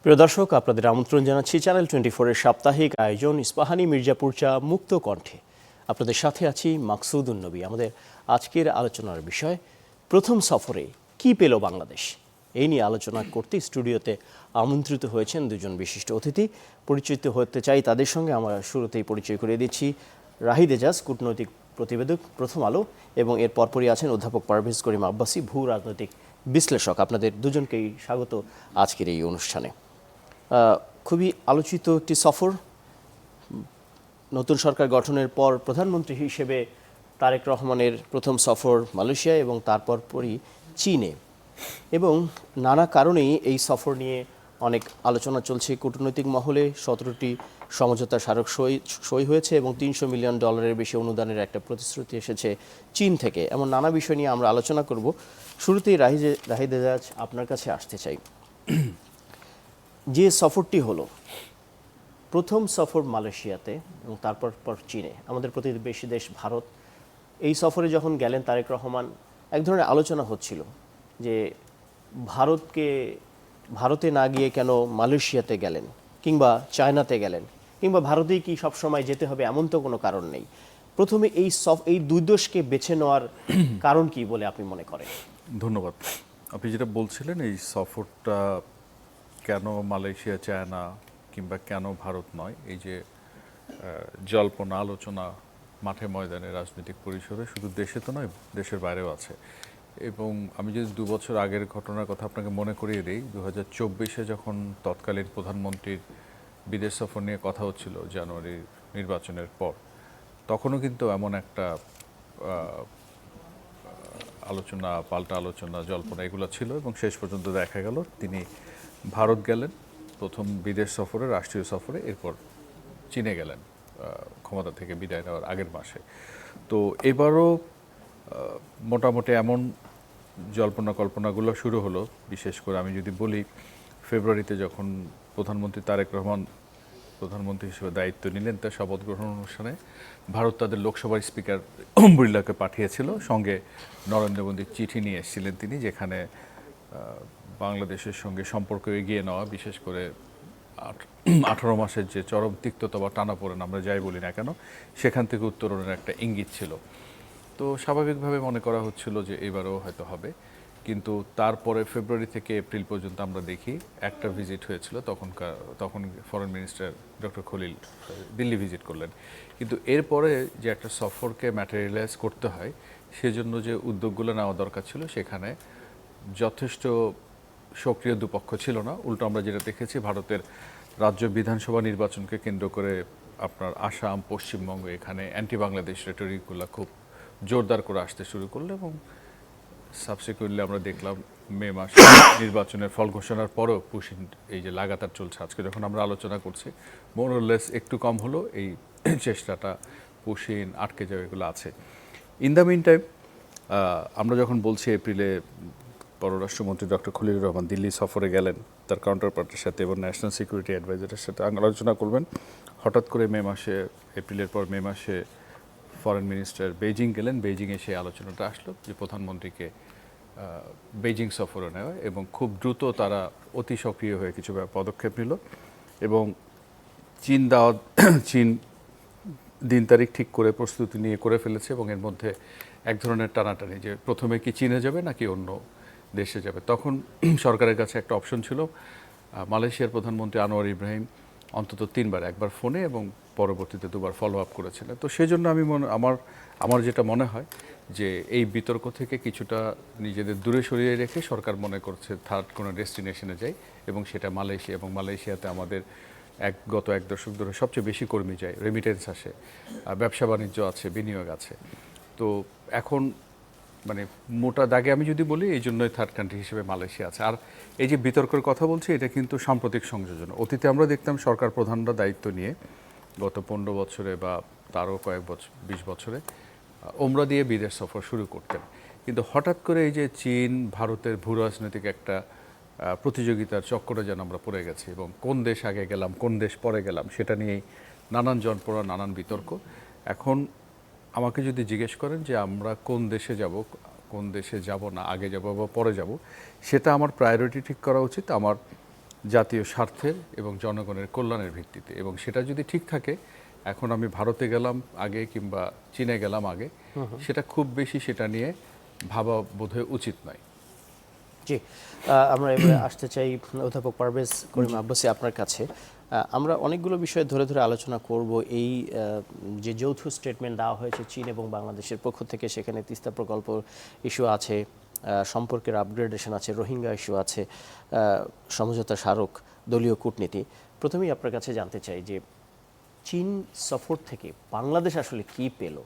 প্রিয় দর্শক, আপনাদের আমন্ত্রণ জানাচ্ছি চ্যানেল 24-এর সাপ্তাহিক আয়োজন ইস্পাহানি মির্জাপুর চা মুক্ত কণ্ঠে। আপনাদের সাথে আছি মাকসুদুন নবী। আমাদের আজকের আলোচনার বিষয় প্রথম সফরে কি পেল বাংলাদেশ। এই নিয়ে আলোচনা করতে স্টুডিওতে আমন্ত্রিত হয়েছেন দুজন বিশিষ্ট অতিথি। পরিচিত হতে চাই তাদের সঙ্গে। আমরা শুরুতেই পরিচয় করিয়ে দিচ্ছি রাহিদ এজাজ, কূটনৈতিক প্রতিবেদক, প্রথম আলো, এবং এর পরপরই আছেন অধ্যাপক পারভেজ করিম আব্বাসী, ভূ রাজনৈতিক বিশ্লেষক। আপনাদের দুজনকেই স্বাগত আজকের এই অনুষ্ঠানে। খুবই আলোচিত একটি সফর। নতুন সরকার গঠনের পর প্রধানমন্ত্রী হিসেবে তারেক রহমানের প্রথম সফর মালয়েশিয়া এবং তারপর পরই চীনে, এবং নানা কারণেই এই সফর নিয়ে অনেক আলোচনা চলছে কূটনৈতিক মহলে। 17টি সমঝোতা স্মারক সই হয়েছে এবং $300 মিলিয়ন বেশি অনুদানের একটা প্রতিশ্রুতি এসেছে চীন থেকে। এমন নানা বিষয় নিয়ে আমরা আলোচনা করব। শুরুতেই রাহিদ এজাজ, আপনার কাছে আসতে চাই। যে সফরটি হলো প্রথম সফর মালয়েশিয়াতে এবং তারপর চীনে, আমাদের প্রতিবেশী দেশ ভারত, এই সফরে যখন গেলেন তারেক রহমান, এক ধরনের আলোচনা হচ্ছিল যে ভারতে না গিয়ে কেন মালয়েশিয়াতে গেলেন, কিংবা চায়নাতে গেলেন, কিংবা ভারতেই কি সবসময় যেতে হবে, এমন তো কোনো কারণ নেই। প্রথমে এই দুই দেশকে বেছে নেওয়ার কারণ কি বলে আপনি মনে করেন? ধন্যবাদ। আপনি যেটা বলছিলেন, এই সফরটা কেন মালয়েশিয়া, চায়না কিংবা কেন ভারত নয়, এই যে জল্পনা আলোচনা মাঠে ময়দানে রাজনৈতিক পরিসরে, শুধু দেশে তো নয়, দেশের বাইরেও আছে। এবং আমি যদি 2 বছর আগের ঘটনার কথা আপনাকে মনে করিয়ে দিই, 2024-এ যখন তৎকালীন প্রধানমন্ত্রীর বিদেশ সফর নিয়ে কথা হচ্ছিল জানুয়ারির নির্বাচনের পর, তখনও কিন্তু এমন একটা আলোচনা, পাল্টা আলোচনা, জল্পনা এগুলো ছিল, এবং শেষ পর্যন্ত দেখা গেল তিনি ভারত গেলেন প্রথম বিদেশ সফরে, রাষ্ট্রীয় সফরে, এরপর চীনে গেলেন ক্ষমতা থেকে বিদায় নেওয়ার আগের মাসে। তো এবারও মোটামুটি এমন জল্পনা কল্পনাগুলো শুরু হলো। বিশেষ করে আমি যদি বলি, ফেব্রুয়ারিতে যখন প্রধানমন্ত্রী তারেক রহমান প্রধানমন্ত্রী হিসেবে দায়িত্ব নিলেন, তার শপথ গ্রহণ অনুষ্ঠানে ভারত তাদের লোকসভার স্পিকার ওম বিড়লাকে পাঠিয়েছিল, সঙ্গে নরেন্দ্র মোদীর চিঠি নিয়ে এসেছিলেন তিনি, যেখানে বাংলাদেশের সঙ্গে সম্পর্ক এগিয়ে নেওয়া, বিশেষ করে 18 মাসের যে চরম তিক্ততা বা টানাপোড়েন আমরা যাই বলি না কেন, সেখান থেকে উত্তরণের একটা ইঙ্গিত ছিল। তো স্বাভাবিকভাবে মনে করা হচ্ছিল যে এবারও হয়তো হবে। কিন্তু তারপরে ফেব্রুয়ারি থেকে এপ্রিল পর্যন্ত আমরা দেখি একটা ভিজিট হয়েছিল, তখন foreign minister doctor Khalil Delhi visit করলেন। কিন্তু এরপরে যে একটা সফরকে ম্যাটেরিয়ালাইজ করতে হয়, সেজন্য যে উদ্যোগগুলো নেওয়া দরকার ছিল, সেখানে যথেষ্ট সক্রিয় দুপক্ষ ছিল না। উল্টো আমরা যেটা দেখেছি, ভারতের রাজ্য বিধানসভা নির্বাচনকে কেন্দ্র করে আপনার আসাম, পশ্চিমবঙ্গ, এখানে অ্যান্টি বাংলাদেশ রেটরিকগুলো খুব জোরদার করে আসতে শুরু করলো, এবং সাবসিকুয়েন্টলি আমরা দেখলাম মে মাসে নির্বাচনের ফল ঘোষণার পরেও পুশিন এই যে লাগাতার চলছে। আজকে যখন আমরা আলোচনা করছি, মোরলেস একটু কম হলো এই চেষ্টাটা, পুশিন আটকে যাওয়া এগুলো আছে। ইন দ্য মিন টাইম, আমরা যখন বলছি এপ্রিলে পররাষ্ট্রমন্ত্রী ডক্টর খলিলুর রহমান দিল্লি সফরে গেলেন তার কাউন্টার পার্টির সাথে এবং ন্যাশনাল সিকিউরিটি অ্যাডভাইজারের সাথে আলোচনা করবেন, হঠাৎ করে এপ্রিলের পর মে মাসে ফরেন মিনিস্টার বেইজিং গেলেন। বেইজিংয়ে সেই আলোচনাটা আসলো যে প্রধানমন্ত্রীকে বেইজিং সফরে নেওয়া, এবং খুব দ্রুত তারা অতি সক্রিয় হয়ে কিছু পদক্ষেপ নিল, এবং চীন দিন তারিখ ঠিক করে প্রস্তুতি নিয়ে করে ফেলেছে, এবং এর মধ্যে এক ধরনের টানাটানি যে প্রথমে কি চীনে যাবে নাকি অন্য দেশে যাবে। তখন সরকারের কাছে একটা অপশন ছিল। মালয়েশিয়ার প্রধানমন্ত্রী আনোয়ার ইব্রাহিম অন্তত 3বার, একবার ফোনে এবং পরবর্তীতে 2বার ফলো আপ করেছিলেন। তো সেই জন্য আমার যেটা মনে হয় যে এই বিতর্ক থেকে কিছুটা নিজেদের দূরে সরিয়ে রেখে সরকার মনে করছে থার্ড কোনো ডেস্টিনেশনে যাই, এবং সেটা মালয়েশিয়া, এবং মালয়েশিয়াতে আমাদের গত 1 দশক ধরে সবচেয়ে বেশি কর্মী যায়, রেমিটেন্স আসে, ব্যবসা বাণিজ্য আছে, বিনিয়োগ আছে। তো এখন মানে মোটা দাগে আমি যদি বলি, এই জন্যই থার্ড কান্ট্রি হিসেবে মালয়েশিয়া আছে। আর এই যে বিতর্কের কথা বলছি, এটা কিন্তু সাম্প্রতিক সংযোজন। অতীতে আমরা দেখতাম সরকার প্রধানরা দায়িত্ব নিয়ে গত 15 বছরে বা তারও কয়েক বছর, 20 বছরে ওমরা দিয়ে বিদেশ সফর শুরু করতেন। কিন্তু হঠাৎ করে এই যে চীন ভারতের ভূ রাজনৈতিক একটা প্রতিযোগিতার চক্করে যেন আমরা পড়ে গেছি, এবং কোন দেশ আগে গেলাম, কোন দেশ পরে গেলাম, সেটা নিয়েই নানান জনপড়া, নানান বিতর্ক। এখন আমাকে যদি জিজ্ঞেস করেন যে আমরা কোন দেশে যাব, কোন দেশে যাব না, আগে যাব বা পরে যাব, সেটা আমার প্রায়োরিটি ঠিক করা উচিত আমার জাতীয় স্বার্থের এবং জনগণের কল্যাণের ভিত্তিতে, এবং সেটা যদি ঠিক থাকে, এখন আমি ভারতে গেলাম আগে কিংবা চীনে গেলাম আগে, সেটা খুব বেশি সেটা নিয়ে ভাবা বোধহয় উচিত নয়। জি, আমরা এবারে আসতে চাই অধ্যাপক পারভেজ করিম আব্বাসী আপনার কাছে। আমরা অনেকগুলো বিষয় ধরে ধরে আলোচনা করব। এই যে যৌথ স্টেটমেন্ট দেওয়া হয়েছে চীন এবং বাংলাদেশের পক্ষ থেকে, সেখানে তিস্তা প্রকল্প ইস্যু আছে, সম্পর্কের আপগ্রেডেশন আছে, রোহিঙ্গা ইস্যু আছে, সমঝোতা স্মারক, দলীয় কূটনীতি। প্রথমেই আপনার কাছে জানতে চাই যে চীন সফর থেকে বাংলাদেশ আসলে কি পেল?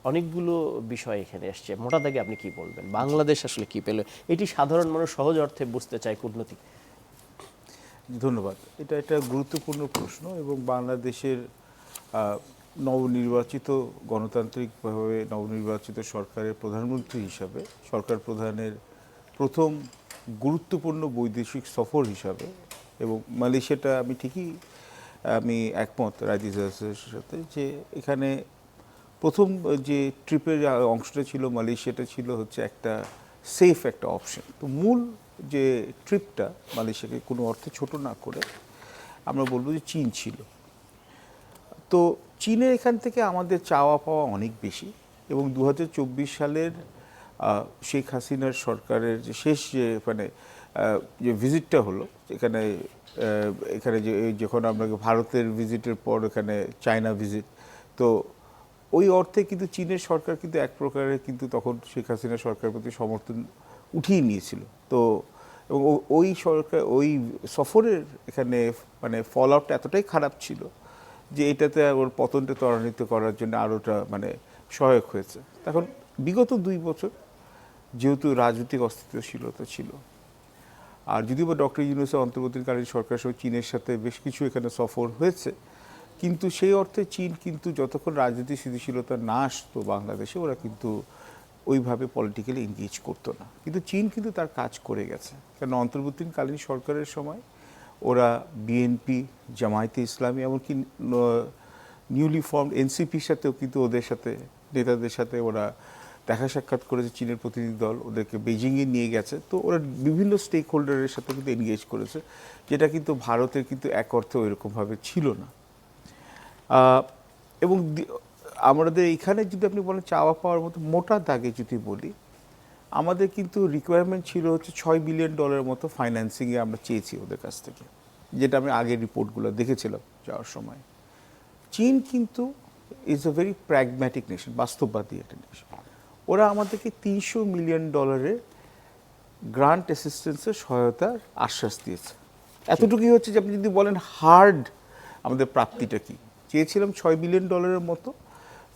অনেকগুলো বিষয় এখানে আসছে, মোটা দাগে আপনি কি বলবেন, বাংলাদেশ আসলে কি পেল? এটি সাধারণ মানুষ সহজ অর্থে বুঝতে চায় কূটনৈতিক। ধন্যবাদ। এটা একটা গুরুত্বপূর্ণ প্রশ্ন এবং বাংলাদেশের নবনির্বাচিত, গণতান্ত্রিকভাবে নবনির্বাচিত সরকারের প্রধানমন্ত্রী হিসাবে, সরকার প্রধানের প্রথম গুরুত্বপূর্ণ বৈদেশিক সফর হিসাবে, এবং মালয়েশিয়াটা আমি একমত রাইদিজের সাথে যে এখানে প্রথম যে ট্রিপের অংশটা ছিল মালয়েশিয়াটা ছিল হচ্ছে একটা সেফ একটা অপশন। তো মূল যে ট্রিপটা মালয়েশিয়াকে কোনো অর্থে ছোট না করে আমরা বলবো যে চীন ছিল। তো চীনের এখান থেকে আমাদের চাওয়া পাওয়া অনেক বেশি, এবং 2024 সালের শেখ হাসিনার সরকারের যে শেষ যে ভিজিটটা হলো এখানে, এখানে যে যখন আমরা ভারতের ভিজিটের পর এখানে চায়না ভিজিট, তো ওই অর্থে কিন্তু চীনের সরকার কিন্তু এক প্রকারের কিন্তু তখন শেখ হাসিনা সরকারের প্রতি সমর্থন উঠিয়ে নিয়েছিল। তো এবং ওই সরকার ওই সফরের এখানে ফল আউটটা এতটাই খারাপ ছিল যে এটাতে ওর পতনটা ত্বরান্বিত করার জন্য আরোটা সহায়ক হয়েছে। এখন বিগত 2 বছর যেহেতু রাজনৈতিক অস্থিতিশীলতা ছিল, আর যদিও বা ডক্টর ইউনূসের অন্তর্বর্তীকালীন সরকার সহ চীনের সাথে বেশ কিছু এখানে সফর হয়েছে, কিন্তু সেই অর্থে চীন কিন্তু যতক্ষণ রাজনৈতিক স্থিতিশীলতা না আসতো বাংলাদেশে, ওরা কিন্তু ওইভাবে পলিটিক্যালি এনগেজ করতো না। কিন্তু চীন কিন্তু তার কাজ করে গেছে, কারণ অন্তর্বর্তীকালীন সরকারের সময় ওরা বিএনপি, জামায়াতে ইসলামী, এমনকি নিউলি ফর্মড এনসিপির সাথেও কিন্তু ওদের সাথে নেতাদের সাথে ওরা দেখা সাক্ষাৎ করেছে। চীনের প্রতিনিধি দল ওদেরকে বেজিংয়ে নিয়ে গেছে। তো ওরা বিভিন্ন স্টেক হোল্ডারের সাথে কিন্তু এনগেজ করেছে, যেটা কিন্তু ভারতের কিন্তু এক অর্থে ওইরকমভাবে ছিল না। এবং আমাদের এখানে যদি আপনি বলেন চাওয়া পাওয়ার মতো মোটা দাগে যদি বলি, আমাদের কিন্তু রিকোয়ারমেন্ট ছিল হচ্ছে $6 বিলিয়ন মতো ফাইন্যান্সিংয়ে আমরা চেয়েছি ওদের কাছ থেকে, যেটা আমি আগের রিপোর্টগুলো দেখেছিলাম যাওয়ার সময়। চীন কিন্তু is a very pragmatic nation, বাস্তববাদী একটা নেশন। ওরা আমাদেরকে $300 মিলিয়ন গ্রান্ট অ্যাসিস্ট্যান্সের সহায়তার আশ্বাস দিয়েছে। এতটুকুই হচ্ছে যে আপনি যদি বলেন হার্ড আমাদের প্রাপ্তিটা কি, চেয়েছিলাম $6 বিলিয়ন মতো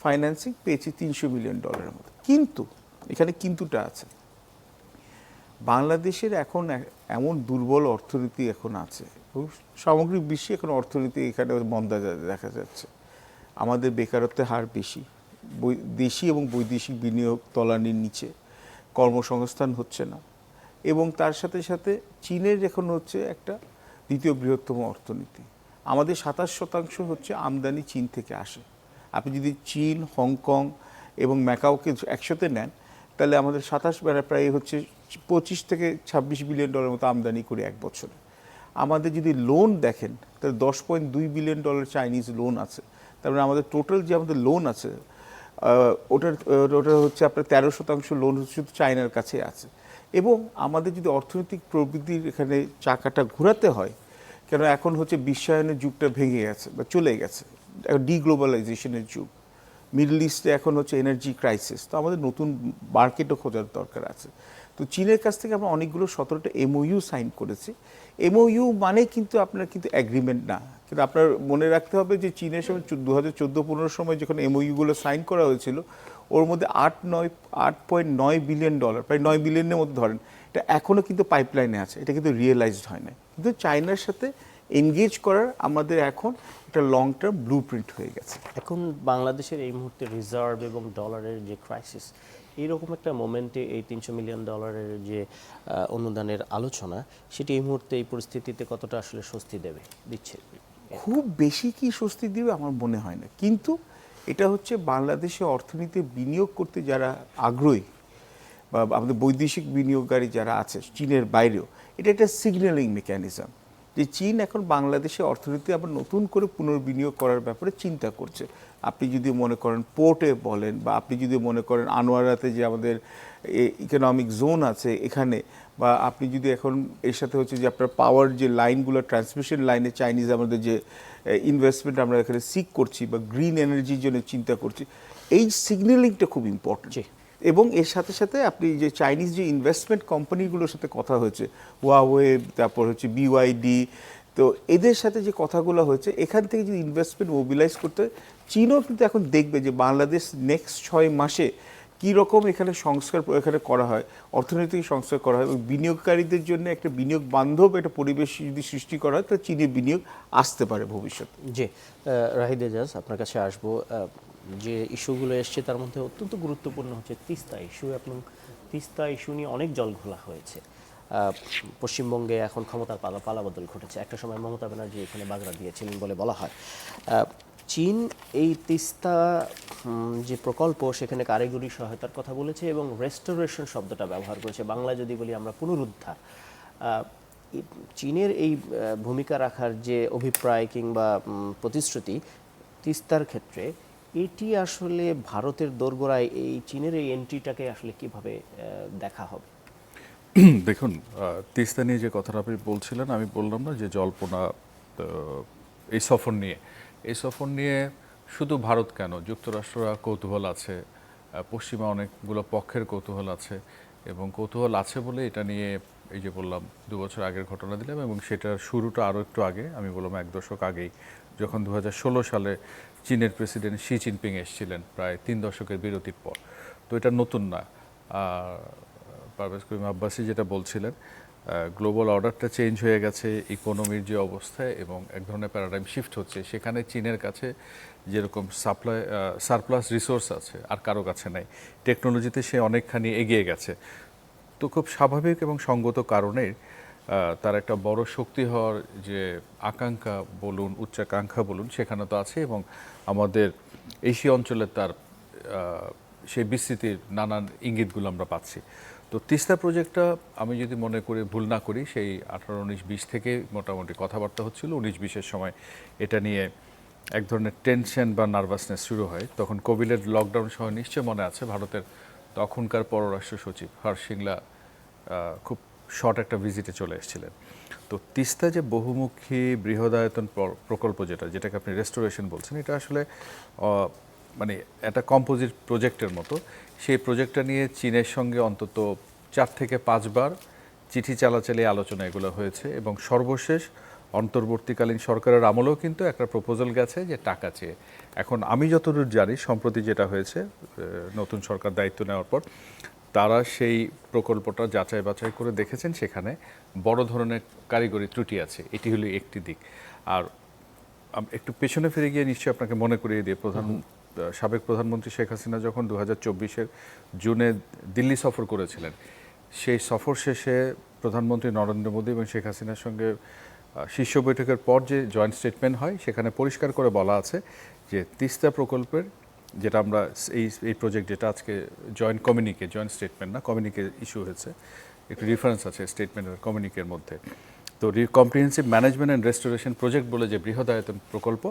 ফাইন্যান্সিং, পেয়েছি $300 মিলিয়ন মতো। কিন্তু এখানে কিন্তুটা আছে, বাংলাদেশের এখন এমন দুর্বল অর্থনীতি এখন আছে, সামগ্রিক বিশ্বে এখন অর্থনীতি এখানে মন্দা দেখা যাচ্ছে। আমাদের বেকারত্বের হার বেশি, দেশি এবং বৈদেশিক বিনিয়োগ তলানির নিচে, কর্মসংস্থান হচ্ছে না, এবং তার সাথে সাথে চীনের এখন হচ্ছে একটা দ্বিতীয় বৃহত্তম অর্থনীতি। আমাদের 27% হচ্ছে আমদানি চীন থেকে আসে। আপনি যদি চীন, হংকং এবং ম্যাকাওকে একসাথে নেন, তাহলে আমাদের 27 প্রায় হচ্ছে 25 থেকে 26 বিলিয়ন মতো আমদানি করি এক বছরে। আমাদের যদি লোন দেখেন, তাহলে $10.2 বিলিয়ন চাইনিজ লোন আছে। তারপরে আমাদের টোটাল যে আমাদের লোন আছে, ওটার হচ্ছে আপনার 13% লোন শুধু চায়নার কাছে আছে। এবং আমাদের যদি অর্থনৈতিক প্রবৃদ্ধির এখানে চাকাটা ঘোরাতে হয়, কেন এখন হচ্ছে বিশ্বায়নের যুগটা ভেঙে গেছে বা চলে গেছে, ডিগ্লোবালাইজেশনের যুগ। মিডল ইস্টে এখন হচ্ছে এনার্জি ক্রাইসিস, তো আমাদের নতুন মার্কেটও খোঁজার দরকার আছে। তো চীনের কাছ থেকে আমরা অনেকগুলো 17টা MOU সাইন করেছি। MOU মানে কিন্তু আপনার কিন্তু অ্যাগ্রিমেন্ট না, কিন্তু আপনার মনে রাখতে হবে যে চীনের সময় 2014-15 সময় যখন MOUগুলো সাইন করা হয়েছিল, ওর মধ্যে $8.9 বিলিয়ন, প্রায় $9 বিলিয়নের মতো ধরেন, এটা এখনও কিন্তু পাইপলাইনে আছে, এটা কিন্তু রিয়েলাইজড হয় না। কিন্তু চায়নার সাথে এনগেজ করার আমাদের এখন একটা লং টার্ম ব্লু প্রিন্ট হয়ে গেছে। এখন বাংলাদেশের এই মুহূর্তে রিজার্ভ এবং ডলারের যে ক্রাইসিস, এইরকম একটা মোমেন্টে এই $300 মিলিয়ন যে অনুদানের আলোচনা, সেটি এই মুহূর্তে এই পরিস্থিতিতে কতটা আসলে স্বস্তি দিচ্ছে? খুব বেশি কি স্বস্তি দিবে আমার মনে হয় না, কিন্তু এটা হচ্ছে বাংলাদেশে অর্থনীতিতে বিনিয়োগ করতে যারা আগ্রহী বা আমাদের বৈদেশিক বিনিয়োগকারী যারা আছে চীনের বাইরেও, এটা একটা সিগন্যালিং মেকানিজম যে চীন এখন বাংলাদেশে অর্থনীতি আবার নতুন করে পুনর্বিনিয়োগ করার ব্যাপারে চিন্তা করছে। আপনি যদি মনে করেন পোর্টে বলেন, বা আপনি যদি মনে করেন আনোয়ারাতে যে আমাদের ইকোনমিক জোন আছে এখানে, বা আপনি যদি এখন এর সাথে হচ্ছে যে আপনার পাওয়ার যে লাইনগুলো, ট্রান্সমিশন লাইনে চাইনিজ আমাদের যে ইনভেস্টমেন্ট আমরা এখানে সিক করছি, বা গ্রিন এনার্জির জন্য চিন্তা করছি, এই সিগন্যালিংটা খুব ইম্পর্টেন্ট। এবং এর সাথে সাথে আপনি যে চাইনিজ যে ইনভেস্টমেন্ট কোম্পানিগুলোর সাথে কথা হয়েছে, ওয়াওয়ে, তারপর হচ্ছে বিওয়াইডি, তো এদের সাথে যে কথাগুলো হয়েছে, এখান থেকে যদি ইনভেস্টমেন্ট মোবিলাইজ করতে হয়, চীনও কিন্তু এখন দেখবে যে বাংলাদেশ নেক্সট 6 মাসে কী রকম এখানে সংস্কার এখানে করা হয়, অর্থনৈতিক সংস্কার করা হয়, এবং বিনিয়োগকারীদের জন্য একটা বিনিয়োগ বান্ধব একটা পরিবেশ যদি সৃষ্টি করা হয়, তাহলে চীনের বিনিয়োগ আসতে পারে ভবিষ্যতে। জি, রাহিদ এজাজ, আপনার কাছে আসবো। যে ইস্যুগুলো এসছে তার মধ্যে অত্যন্ত গুরুত্বপূর্ণ হচ্ছে তিস্তা ইস্যু, এবং তিস্তা ইস্যু নিয়ে অনেক জলঘোলা হয়েছে। পশ্চিমবঙ্গে এখন ক্ষমতার পালাবদল ঘটেছে। একটা সময় মমতা ব্যানার্জি এখানে বাগড়া দিয়েছিলেন বলে বলা হয়। চীন এই তিস্তা যে প্রকল্প, সেখানে কারিগরি সহায়তার কথা বলেছে এবং রেস্টোরেশন শব্দটা ব্যবহার করেছে। বাংলা যদি বলি আমরা পুনরুদ্ধার। চীনের এই ভূমিকা রাখার যে অভিপ্রায় কিংবা প্রতিশ্রুতি তিস্তার ক্ষেত্রে, এটি আসলে ভারতের দোরগোড়ায় এই চীনের এই এন্ট্রিটাকে আসলে কিভাবে দেখা হবে? দেখুন, তিস্তা নিয়ে যে কথাটা আপনি বলছিলেন, আমি বললাম না যে জল্পনা এই সফর নিয়ে শুধু ভারত কেন, যুক্তরাষ্ট্ররা কৌতূহল আছে, পশ্চিমা অনেকগুলো পক্ষের কৌতূহল আছে, এবং কৌতূহল আছে বলে এটা নিয়ে এই যে বললাম 2 বছর আগের ঘটনা দিলাম, এবং সেটার শুরুটা আরও একটু আগে, আমি বললাম 1 দশক আগেই, যখন 2016 সালে চীনের প্রেসিডেন্ট শি জিনপিং এসেছিলেন প্রায় 3 দশকের বিরতির পর। তো এটা নতুন না। পারভেজ করিম আব্বাসি যেটা বলছিলেন, গ্লোবাল অর্ডারটা চেঞ্জ হয়ে গেছে, ইকোনমির যে অবস্থায়, এবং এক ধরনের প্যারাডাইম শিফট হচ্ছে, সেখানে চীনের কাছে যেরকম সারপ্লাস রিসোর্স আছে আর কারো কাছে নাই, টেকনোলজিতে সে অনেকখানি এগিয়ে গেছে। তো খুব স্বাভাবিক এবং সঙ্গত কারণেই তার একটা বড় শক্তি হওয়ার যে আকাঙ্ক্ষা বলুন, উচ্চাকাঙ্ক্ষা বলুন, সেখানে তো আছে, এবং আমাদের এশিয়া অঞ্চলে তার সেই বিস্তৃতির নানান ইঙ্গিতগুলো আমরা পাচ্ছি। তো তিস্তা প্রজেক্টটা আমি যদি মনে করি, ভুল না করি, সেই 18-19-20 থেকে মোটামুটি কথাবার্তা হচ্ছিল। 19-20-এর সময় এটা নিয়ে এক ধরনের টেনশন বা নার্ভাসনেস শুরু হয়। তখন কোভিডের লকডাউন সহ নিশ্চয় মনে আছে, ভারতের তখনকার পররাষ্ট্র সচিব হর্ষ সিংলা খুব শর্ট একটা ভিজিটে চলে এসেছিলেন। তো তিস্তা যে বহুমুখী বৃহদায়তন প্রকল্প, যেটাকে আপনি রেস্টোরেশন বলছেন, এটা আসলে মানে একটা কম্পোজিট প্রজেক্টের মতো। সেই প্রজেক্টটা নিয়ে চীনের সঙ্গে অন্তত 4 থেকে 5 বার চিঠি চালাচালি আলোচনা এগুলো হয়েছে, এবং সর্বশেষ অন্তর্বর্তীকালীন সরকারের আমলেও কিন্তু একটা প্রপোজাল গেছে যে টাকা চেয়ে। এখন আমি যতদূর জানি, সম্প্রতি যেটা হয়েছে, নতুন সরকার দায়িত্ব নেওয়ার পর তারা সেই প্রকল্পটা যাচাই বাছাই করে দেখেছেন, সেখানে বড় ধরনের কারিগরি ত্রুটি আছে। এটি হলো একটি দিক। আর একটু পেছনে ফিরে গিয়ে নিশ্চয়ই আপনাকে মনে করিয়ে দিয়ে, সাবেক প্রধানমন্ত্রী শেখ হাসিনা যখন 2024-এর জুনে দিল্লি সফর করেছিলেন, সেই সফর শেষে প্রধানমন্ত্রী নরেন্দ্র মোদী এবং শেখ হাসিনার সঙ্গে শীর্ষ বৈঠকের পর যে জয়েন্ট স্টেটমেন্ট হয়, সেখানে পরিষ্কার করে বলা আছে যে তিস্তা প্রকল্পের, যেটা আমরা এই প্রজেক্ট, যেটা আজকে জয়েন্ট স্টেটমেন্ট না, কমিউনিকে ইস্যু হয়েছে, একটু ডিফারেন্স আছে স্টেটমেন্ট আর কমিউনিকের মধ্যে। তো comprehensive management and restoration project বলে যে বৃহদায়তন প্রকল্প,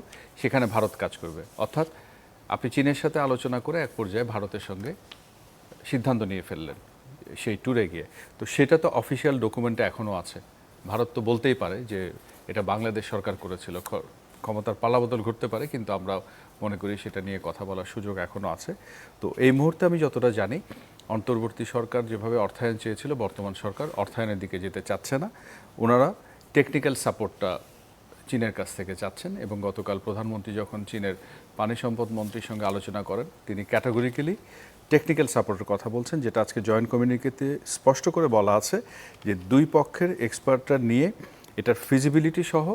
সেখানে ভারত কাজ করবে। অর্থাৎ আপনি চীনের সাথে আলোচনা করে এক পর্যায়ে ভারতের সঙ্গে সিদ্ধান্ত নিয়ে ফেললেন সেই ট্যুরে গিয়ে। তো সেটা তো অফিসিয়াল ডকুমেন্টে এখনও আছে। ভারত তো বলতেই পারে যে এটা বাংলাদেশ সরকার করেছিল, ক্ষমতার পালাবদল ঘটতে পারে, কিন্তু আমরা মনে করি সেটা নিয়ে কথা বলার সুযোগ এখনও আছে। তো এই মুহূর্তে আমি যতটা জানি, অন্তর্বর্তী সরকার যেভাবে অর্থায়ন চেয়েছিল, বর্তমান সরকার অর্থায়নের দিকে যেতে চাচ্ছে না। ওনারা টেকনিক্যাল সাপোর্টটা চীনের কাছ থেকে চাচ্ছেন, এবং গতকাল প্রধানমন্ত্রী যখন চীনের পানি সম্পদ মন্ত্রীর সঙ্গে আলোচনা করেন, তিনি ক্যাটাগরিক্যালি টেকনিক্যাল সাপোর্টের কথা বলছেন, যেটা আজকে জয়েন্ট কমিউনিকেতে স্পষ্ট করে বলা আছে যে 2 পক্ষের এক্সপার্টরা নিয়ে এটার ফিজিবিলিটি সহ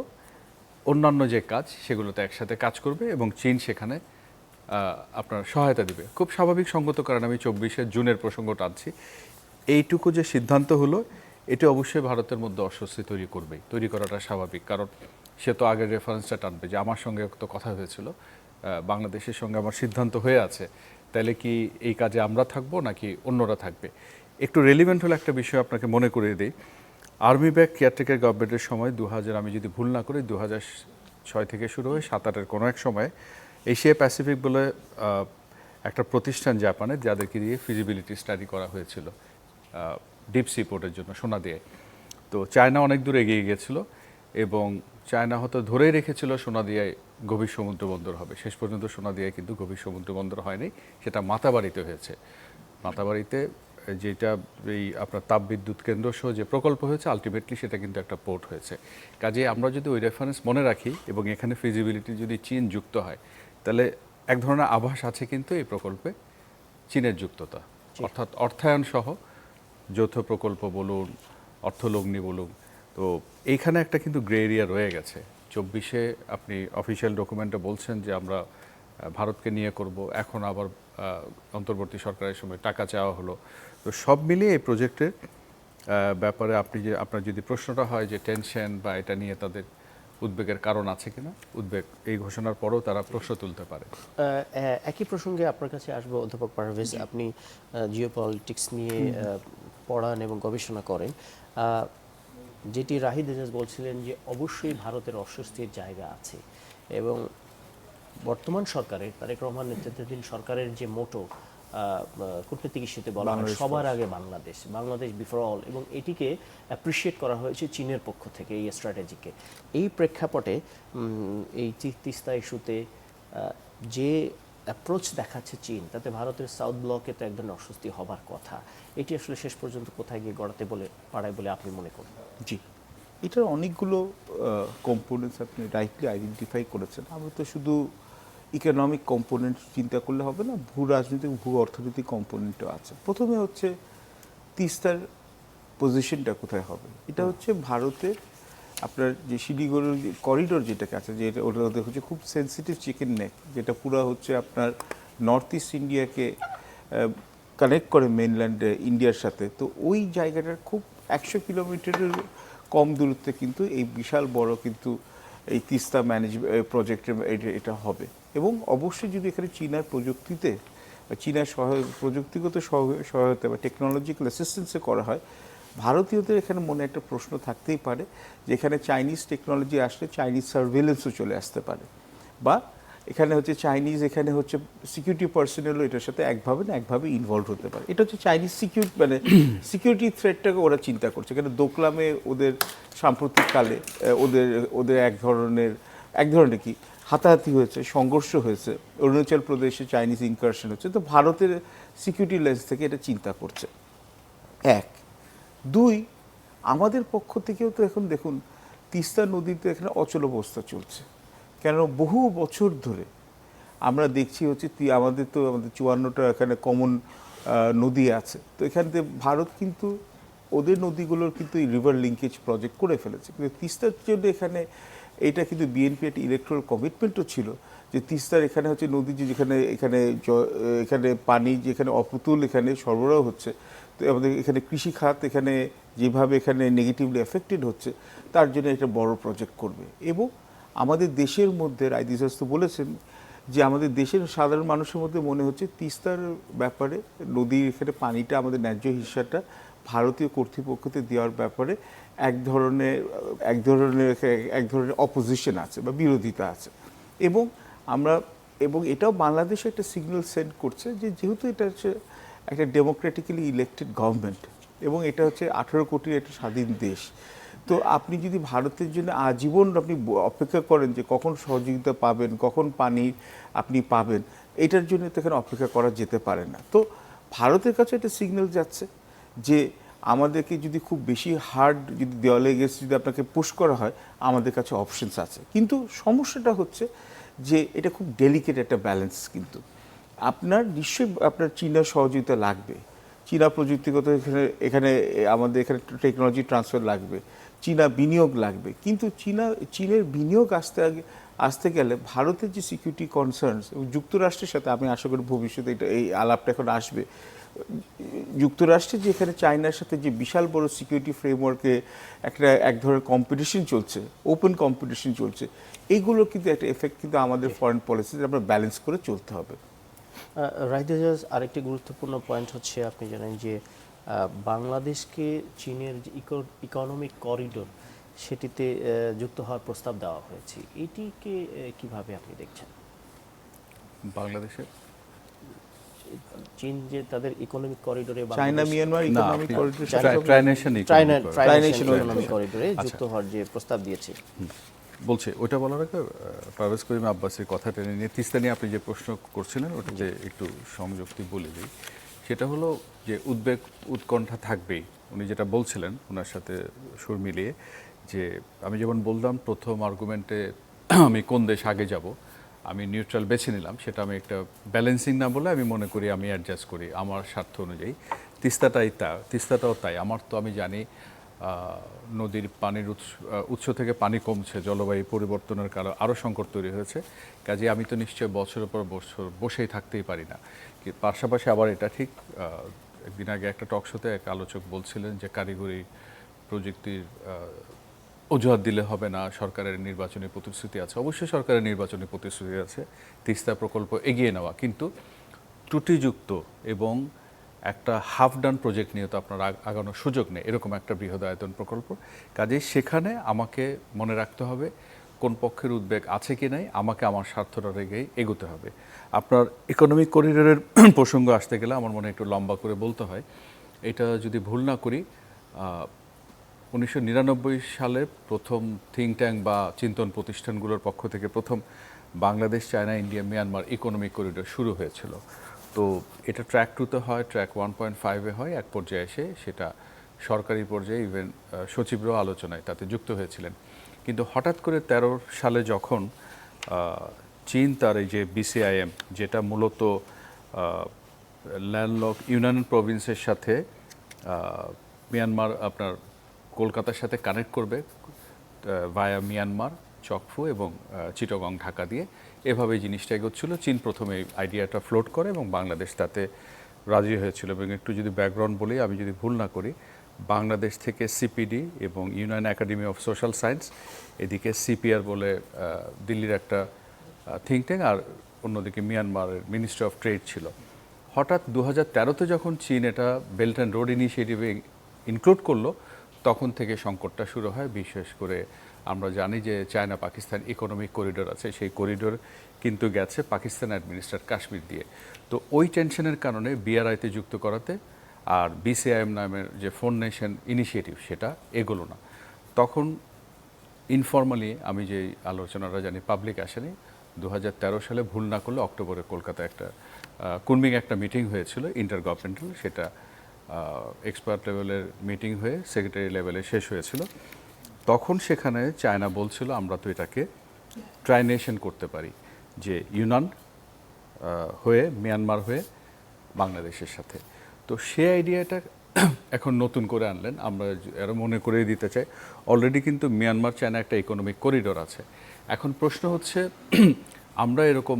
অন্যান্য যে কাজ, সেগুলোতে একসাথে কাজ করবে, এবং চীন সেখানে আপনার সহায়তা দিবে। খুব স্বাভাবিক সঙ্গত কারণ আমি 24শে জুনের প্রসঙ্গ টানছি। এইটুকু যে সিদ্ধান্ত হলো, এটা অবশ্যই ভারতের মধ্যে অস্বস্তি তৈরি করাটা স্বাভাবিক, কারণ সে তো আগের রেফারেন্সটা টানবে যে আমার সঙ্গে তো কথা হয়েছিল, বাংলাদেশের সঙ্গে আমার সিদ্ধান্ত হয়ে আছে, তাহলে কি এই কাজে আমরা থাকবো নাকি অন্যরা থাকবে। একটু রেলিভেন্ট হলে একটা বিষয় আপনাকে মনে করিয়ে দিই, আর্মি ব্যাক কেয়ারটেকার গভর্নমেন্টের সময় 2000, আমি যদি ভুল না করি 2006 থেকে শুরু হয়ে 7-8-এর কোনো এক সময় এশিয়া প্যাসিফিক বলে একটা প্রতিষ্ঠান জাপানে, যাদেরকে দিয়ে ফিজিবিলিটি স্টাডি করা হয়েছিল ডিপ সি পোর্টের জন্য সোনাদিয়ায়। তো চায়না অনেক দূর এগিয়ে গিয়েছিল এবং চায়না হয়তো ধরেই রেখেছিল সোনাদিয়ায় গভীর সমুদ্র বন্দর হবে। শেষ পর্যন্ত সোনাদিয়ায় কিন্তু গভীর সমুদ্র বন্দর হয়নি, সেটা মাতাবাড়িতে হয়েছে। মাতাবাড়িতে যেটা এই আপনার তাপবিদ্যুৎ কেন্দ্র সহ যে প্রকল্প হয়েছে, আলটিমেটলি সেটা কিন্তু একটা পোর্ট হয়েছে। কাজে আমরা যদি ওই রেফারেন্স মনে রাখি এবং এখানে ফিজিবিলিটি যদি চীন যুক্ত হয়, তাহলে এক ধরনের আভাস আছে কিন্তু এই প্রকল্পে চীনের যুক্ততা, অর্থাৎ অর্থায়ন সহ যৌথ প্রকল্প বলুন, অর্থলগ্নি বলুন। তো এইখানে একটা কিন্তু গ্রে এরিয়া রয়ে গেছে। 24-এ আপনি অফিসিয়াল ডকুমেন্টে বলছেন যে আমরা ভারতকে নিয়ে করব, এখন আবার অন্তর্বর্তী সরকারের সময় টাকা চাওয়া হলো। তো সব মিলিয়ে এই প্রজেক্টের ব্যাপারে আপনার যদি প্রশ্নটা হয় যে টেনশন বা এটা নিয়ে তাদের উদ্বেগের কারণ আছে কিনা, উদ্বেগ এই ঘোষণার পরেও তারা প্রশ্ন তুলতে পারে। একই প্রসঙ্গে আপনার কাছে আসবো অধ্যাপক পারভেজ, আপনি জিওপলিটিক্স নিয়ে পড়ান এবং গবেষণা করেন। যেটি রাহিদ এজাজ বলছিলেন যে অবশ্যই ভারতের অস্বস্তির জায়গা আছে এবং বর্তমান সরকারের তারেক রহমান নেতৃত্বাধীন সরকারের যে মোটো কূটনৈতিক ইস্যুতে বলা হয় সবার আগে বাংলাদেশ বিফোর অল, এবং এটিকে অ্যাপ্রিসিয়েট করা হয়েছে চীনের পক্ষ থেকে এই স্ট্র্যাটেজিকে। এই প্রেক্ষাপটে এই তিস্তা ইস্যুতে যে অ্যাপ্রোচ দেখাচ্ছে চীন, তাতে ভারতের সাউথ ব্লকে তো এক ধরনের অস্বস্তি হবার কথা। এটি আসলে শেষ পর্যন্ত কোথায় গিয়ে গড়াতে পারে বলে আপনি মনে করেন? জি, এটার অনেকগুলো কম্পোনেন্টস আপনি রাইটলি আইডেন্টিফাই করেছেন। আমরা তো শুধু ইকোনমিক কম্পোনেন্ট চিন্তা করলে হবে না, ভূ রাজনৈতিক ভূ অর্থনৈতিক কম্পোনেন্টও আছে। প্রথমে হচ্ছে তিস্তার পজিশনটা কোথায় হবে। এটা হচ্ছে ভারতের আপনার যে শিলিগুড়ির করিডোর যেটাকে আছে, যে ওটা হচ্ছে খুব সেন্সিটিভ চিকেন নেক, যেটা পুরো হচ্ছে আপনার নর্থ ইস্ট ইন্ডিয়াকে কানেক্ট করে মেনল্যান্ড ইন্ডিয়ার সাথে। তো ওই জায়গাটার খুব 100 কিলোমিটারের কম দূরত্বে কিন্তু এই বিশাল বড় কিন্তু এই তিস্তা প্রজেক্টের এটা হবে। এবং অবশ্যই যদি এখানে চীনার প্রযুক্তিতে চীনার প্রযুক্তিগত সহায়তা বা টেকনোলজিক্যাল অ্যাসিস্ট্যান্সে করা হয়, ভারতীয়দের এখানে মনে একটা প্রশ্ন থাকতেই পারে যে এখানে চাইনিজ টেকনোলজি আসলে চাইনিজ সার্ভেলেন্সও চলে আসতে পারে, বা এখানে হচ্ছে চাইনিজ এখানে হচ্ছে সিকিউরিটি পার্সোনেলও এটার সাথে একভাবে ইনভলভ হতে পারে। এটা হচ্ছে চাইনিজ সিকিউরিটি থ্রেটটাকে ওরা চিন্তা করছে। কেন দোকলামে ওদের সাম্প্রতিককালে ওদের এক ধরনের কি হাতাহাতি হয়েছে, সংঘর্ষ হয়েছে, অরুণাচল প্রদেশে চাইনিজ ইনকারশন হচ্ছে। তো ভারতের সিকিউরিটি লেন্স থেকে এটা চিন্তা করছে। 1, 2, আমাদের পক্ষ থেকেও তো এখন দেখুন তিস্তা নদীতে এখানে অচলাবস্থা চলছে। কেন বহু বছর ধরে আমরা দেখছি হচ্ছে আমাদের 54টা এখানে কমন নদী আছে। তো এখান থেকে ভারত কিন্তু ওদের নদীগুলোর কিন্তু রিভার লিঙ্কেজ প্রজেক্ট করে ফেলেছে, কিন্তু তিস্তার জন্য এখানে এটা কিন্তু বিএনপি একটা ইলেকট্রাল কমিটমেন্টও ছিল যে তিস্তার এখানে হচ্ছে নদী যেখানে এখানে পানি যেখানে অপ্রতুল এখানে সরবরাহ হচ্ছে, তো আমাদের এখানে কৃষি খাত এখানে যেভাবে এখানে নেগেটিভলি এফেক্টেড হচ্ছে, তার জন্য একটা বড় প্রজেক্ট করবে। এবং আমাদের দেশের মধ্যে রায়দিজাজ তো বলেছেন যে আমাদের দেশের সাধারণ মানুষের মধ্যে মনে হচ্ছে তিস্তার ব্যাপারে নদীর এখানে পানিটা আমাদের ন্যায্য হিস্সাটা ভারতীয় কর্তৃপক্ষকে দেওয়ার ব্যাপারে এক ধরনের অপোজিশন আছে বা বিরোধিতা আছে। এবং এটাও বাংলাদেশে একটা সিগন্যাল সেন্ড করছে যে যেহেতু এটা হচ্ছে একটা ডেমোক্রেটিক্যালি ইলেক্টেড গভর্নমেন্ট এবং এটা হচ্ছে 18 কোটির একটা স্বাধীন দেশ, তো আপনি যদি ভারতের জন্য আজীবন আপনি অপেক্ষা করেন যে কখন সহযোগিতা পাবেন, কখন পানি আপনি পাবেন, এটার জন্য তো এখানে অপেক্ষা করা যেতে পারে না। তো ভারতের কাছে একটা সিগন্যাল যাচ্ছে যে আমাদেরকে যদি খুব বেশি হার্ড যদি দেওয়ালে গেছে যদি আপনাকে পুশ করা হয়, আমাদের কাছে অপশনস আছে। কিন্তু সমস্যাটা হচ্ছে যে এটা খুব ডেলিকেট একটা ব্যালেন্স। কিন্তু আপনার নিশ্চয়ই আপনার চীনা সহযোগিতা লাগবে, চীনা প্রযুক্তিগত এখানে আমাদের এখানে টেকনোলজি ট্রান্সফার লাগবে, চীনা বিনিয়োগ লাগবে। কিন্তু চীনের বিনিয়োগ আসতে গেলে ভারতের যে সিকিউরিটি কনসার্নস এবং যুক্তরাষ্ট্রের সাথে আমি আশা করি ভবিষ্যতে এই আলাপটা এখন আসবে, যুক্তরাষ্ট্রের যে এখানে চায়নার সাথে যে বিশাল বড় সিকিউরিটি ফ্রেমওয়ার্কে এক ধরনের কম্পিটিশন চলছে, ওপেন কম্পিটিশন চলছে, এইগুলো কিন্তু একটা এফেক্ট কিন্তু আমাদের ফরেন পলিসিতে আমরা ব্যালেন্স করে চলতে হবে। রাহিদ এজাজ, আরেকটি গুরুত্বপূর্ণ পয়েন্ট হচ্ছে আপনি জানেন যে বাংলাদেশকে চীনের যে ইকোনমিক করিডোর সেটিতে যুক্ত হওয়ার প্রস্তাব দেওয়া হয়েছে, এটিকে কিভাবে আপনি দেখছেন? বাংলাদেশের চীন যে তাদের ইকোনমিক করিডোরে China Myanmar economic corridor trination economic করিডোরে আচ্ছা। যুক্ত হওয়ার যে প্রস্তাব দিয়েছে, বলছে ওইটা বলার আগে পারভেজ করিম আব্বাসের কথা টেনে নিয়ে তিস্তা নিয়ে আপনি যে প্রশ্ন করছিলেন ওটাতে একটু সংযুক্তি বলে দিই। সেটা হলো যে উদ্বেগ উৎকণ্ঠা থাকবেই, উনি যেটা বলছিলেন ওনার সাথে সুর মিলিয়ে, যে আমি যেমন বললাম প্রথম আর্গুমেন্টে আমি কোন দেশ আগে যাব, আমি নিউট্রাল বেছে নিলাম, সেটা আমি একটা ব্যালেন্সিং না বলে আমি মনে করি আমি অ্যাডজাস্ট করি আমার স্বার্থ অনুযায়ী। তিস্তাটাও তাই। আমার তো আমি জানি নদীর পানির উৎস থেকে পানি কমছে, জলবায়ু পরিবর্তনের কারণে আরও সংকট তৈরি হয়েছে। কাজে আমি তো নিশ্চয়ই বছরের পর বছর বসেই থাকতেই পারি না। পাশাপাশি আবার এটা ঠিক, একদিন আগে একটা টক শোতে এক আলোচক বলছিলেন যে কারিগরি প্রযুক্তির অজুহাত দিলে হবে না, সরকারের নির্বাচনী প্রতিশ্রুতি আছে। অবশ্যই সরকারের নির্বাচনী প্রতিশ্রুতি আছে তিস্তা প্রকল্প এগিয়ে নেওয়া, কিন্তু ত্রুটিযুক্ত এবং একটা হাফ ডান প্রজেক্ট নিয়ে তো আপনার আগানোর সুযোগ নেই, এরকম একটা বৃহদায়তন প্রকল্প। কাজেই সেখানে আমাকে মনে রাখতে হবে কোন পক্ষের উদ্বেগ আছে কি নাই, আমাকে আমার স্বার্থটা রেখেই এগোতে হবে। আপনার ইকোনমিক করিডোরের প্রসঙ্গ আসতে গেলে আমার মনে একটু লম্বা করে বলতে হয়। এটা যদি ভুল না করি 1999 সালে প্রথম থিঙ্ক ট্যাঙ্ক বা চিন্তন প্রতিষ্ঠানগুলোর পক্ষ থেকে প্রথম Bangladesh, China, India, Myanmar economic corridor শুরু হয়েছিল। তো এটা ট্র্যাক 2-তে হয়, ট্র্যাক 1.5-এ হয়, এক পর্যায়ে এসে সেটা সরকারি পর্যায়ে ইভেন সচিবরাও আলোচনায় তাতে যুক্ত হয়েছিলেন। কিন্তু হঠাৎ করে 13 সালে যখন চীন তার এই যে বিসিআইএম, যেটা মূলত ল্যান্ডলক ইউনান প্রভিন্সের সাথে মিয়ানমার আপনার কলকাতার সাথে কানেক্ট করবে ভায়া মিয়ানমার, চকফু এবং চিটাগং, ঢাকা দিয়ে, এভাবে জিনিসটা এগোচ্ছিল। চীন প্রথমে এই আইডিয়াটা ফ্লোট করে এবং বাংলাদেশ তাতে রাজি হয়েছিল। এবং একটু যদি ব্যাকগ্রাউন্ড বলি, আমি যদি ভুল না করি, বাংলাদেশ থেকে সিপিডি এবং union academy of social science, এদিকে সিপিআর বলে দিল্লির একটা থিঙ্ক ট্যাঙ্ক, আর অন্যদিকে মিয়ানমারের মিনিস্ট্রি অফ ট্রেড ছিল। হঠাৎ 2013-তে যখন চীন এটা বেল্ট অ্যান্ড রোড ইনিশিয়েটিভে ইনক্লুড করলো, তখন থেকে সংকটটা শুরু হয়। বিশেষ করে আমরা জানি যে চায়না পাকিস্তান ইকোনমিক করিডোর আছে, সেই করিডোর কিন্তু গেছে পাকিস্তান অ্যাডমিনিস্ট্রেট কাশ্মীর দিয়ে। তো ওই টেনশনের কারণে বিআরআইতে যুক্ত করাতে আর বিসিআইএম নামের যে ফোন নেশন ইনিশিয়েটিভ সেটা এগোলো না। তখন ইনফর্মালি আমি যে আলোচনাটা জানি পাবলিক আসেনি, 2013 সালে ভুল না করলে অক্টোবরে কলকাতায় একটা কুনমিং একটা মিটিং হয়েছিল ইন্টার গভর্নমেন্টাল, সেটা এক্সপার্ট লেভেলের মিটিং হয়ে সেক্রেটারি লেভেলে শেষ হয়েছিল। তখন সেখানে চায়না বলছিল আমরা তো এটাকে ট্রাইনেশন করতে পারি, যে ইউনান হয়ে মিয়ানমার হয়ে বাংলাদেশের সাথে। তো সে আইডিয়াটা এখন নতুন করে আনলেন। আমরা আরও মনে করিয়ে দিতে চাই, অলরেডি কিন্তু মিয়ানমার চায়না একটা ইকোনমিক করিডোর আছে। এখন প্রশ্ন হচ্ছে আমরা এরকম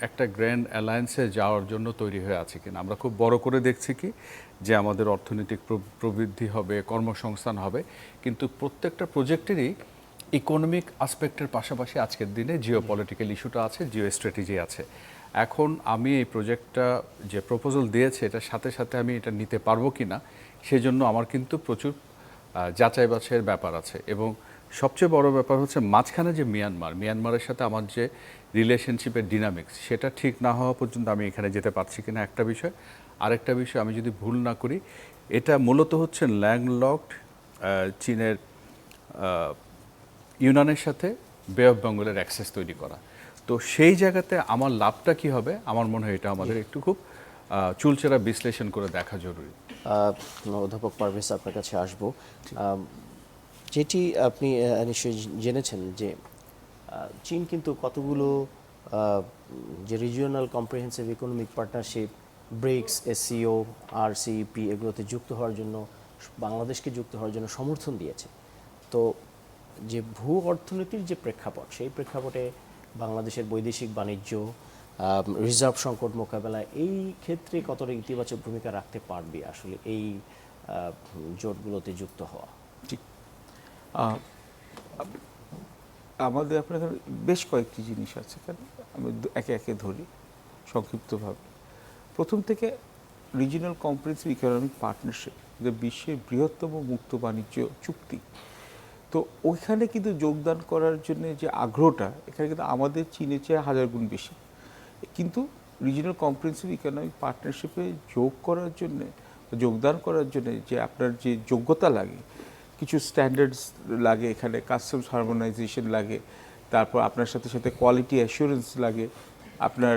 একটা গ্র্যান্ড অ্যালায়েন্সে যাওয়ার জন্য তৈরি হয়ে আছি কিনা। আমরা খুব বড় করে দেখছি কি যে আমাদের অর্থনৈতিক প্রবৃদ্ধি হবে, কর্মসংস্থান হবে, কিন্তু প্রত্যেকটা প্রজেক্টেরই ইকোনমিক আসপেক্টের পাশাপাশি আজকের দিনে জিও পলিটিক্যাল ইস্যুটা আছে, জিও স্ট্র্যাটেজি আছে। এখন আমি এই প্রজেক্টটা যে প্রপোজাল দিয়েছে এটার সাথে সাথে আমি এটা নিতে পারবো কি না, সেজন্য আমার কিন্তু প্রচুর যাচাই বাছাইয়ের ব্যাপার আছে। এবং সবচেয়ে বড় ব্যাপার হচ্ছে মাঝখানে যে মিয়ানমারের সাথে আমার যে রিলেশনশিপের ডিনামিক্স, সেটা ঠিক না হওয়া পর্যন্ত আমি এখানে যেতে পারছি কিনা একটা বিষয়। আরেকটা বিষয়, আমি যদি ভুল না করি, এটা মূলত হচ্ছে ল্যান্ডলকড চীনের ইউনানের সাথে বে অফ বেঙ্গলের অ্যাক্সেস তৈরি করা। তো সেই জায়গাতে আমার লাভটা কি হবে, আমার মনে হয় এটা আমাদের একটু খুব চুলচেরা বিশ্লেষণ করে দেখা জরুরি। অধ্যাপক পারভেজ, আপনার কাছে আসবো। যেটি আপনি নিশ্চয়ই জেনেছেন যে চীন কিন্তু কতগুলো যে regional comprehensive economic partnership, BRICS, SCO, RCEP, এগুলোতে যুক্ত হওয়ার জন্য, বাংলাদেশকে যুক্ত হওয়ার জন্য সমর্থন দিয়েছে। তো যে ভূ অর্থনীতির যে প্রেক্ষাপট, সেই প্রেক্ষাপটে বাংলাদেশের বৈদেশিক বাণিজ্য, রিজার্ভ সংকট মোকাবেলায় এই ক্ষেত্রে কতটা ইতিবাচক ভূমিকা রাখতে পারবে আসলে এই জোটগুলোতে যুক্ত হওয়া? ঠিক, আমাদের আপনার এখানে বেশ কয়েকটি জিনিস আছে, আমি একে একে ধরি সংক্ষিপ্তভাবে। প্রথম থেকে রিজিওনাল কম্প্রিহেন্সিভ ইকোনমিক পার্টনারশিপ যে বিশ্বের বৃহত্তম মুক্ত বাণিজ্য চুক্তি। তো ওইখানে কিন্তু যোগদান করার জন্য যে আগ্রহটা, এখানে কিন্তু আমাদের চীনের চেয়ে 1000 গুণ বেশি। কিন্তু রিজিনাল কম্প্রিহেনসিভ ইকোনমিক পার্টনারশিপে যোগদান করার জন্য যে আপনার যে যোগ্যতা লাগে, কিছু স্ট্যান্ডার্ডস লাগে, এখানে কাস্টমস হারমোনাইজেশন লাগে, তারপর আপনার সাথে সাথে কোয়ালিটি অ্যাসুরেন্স লাগে, আপনার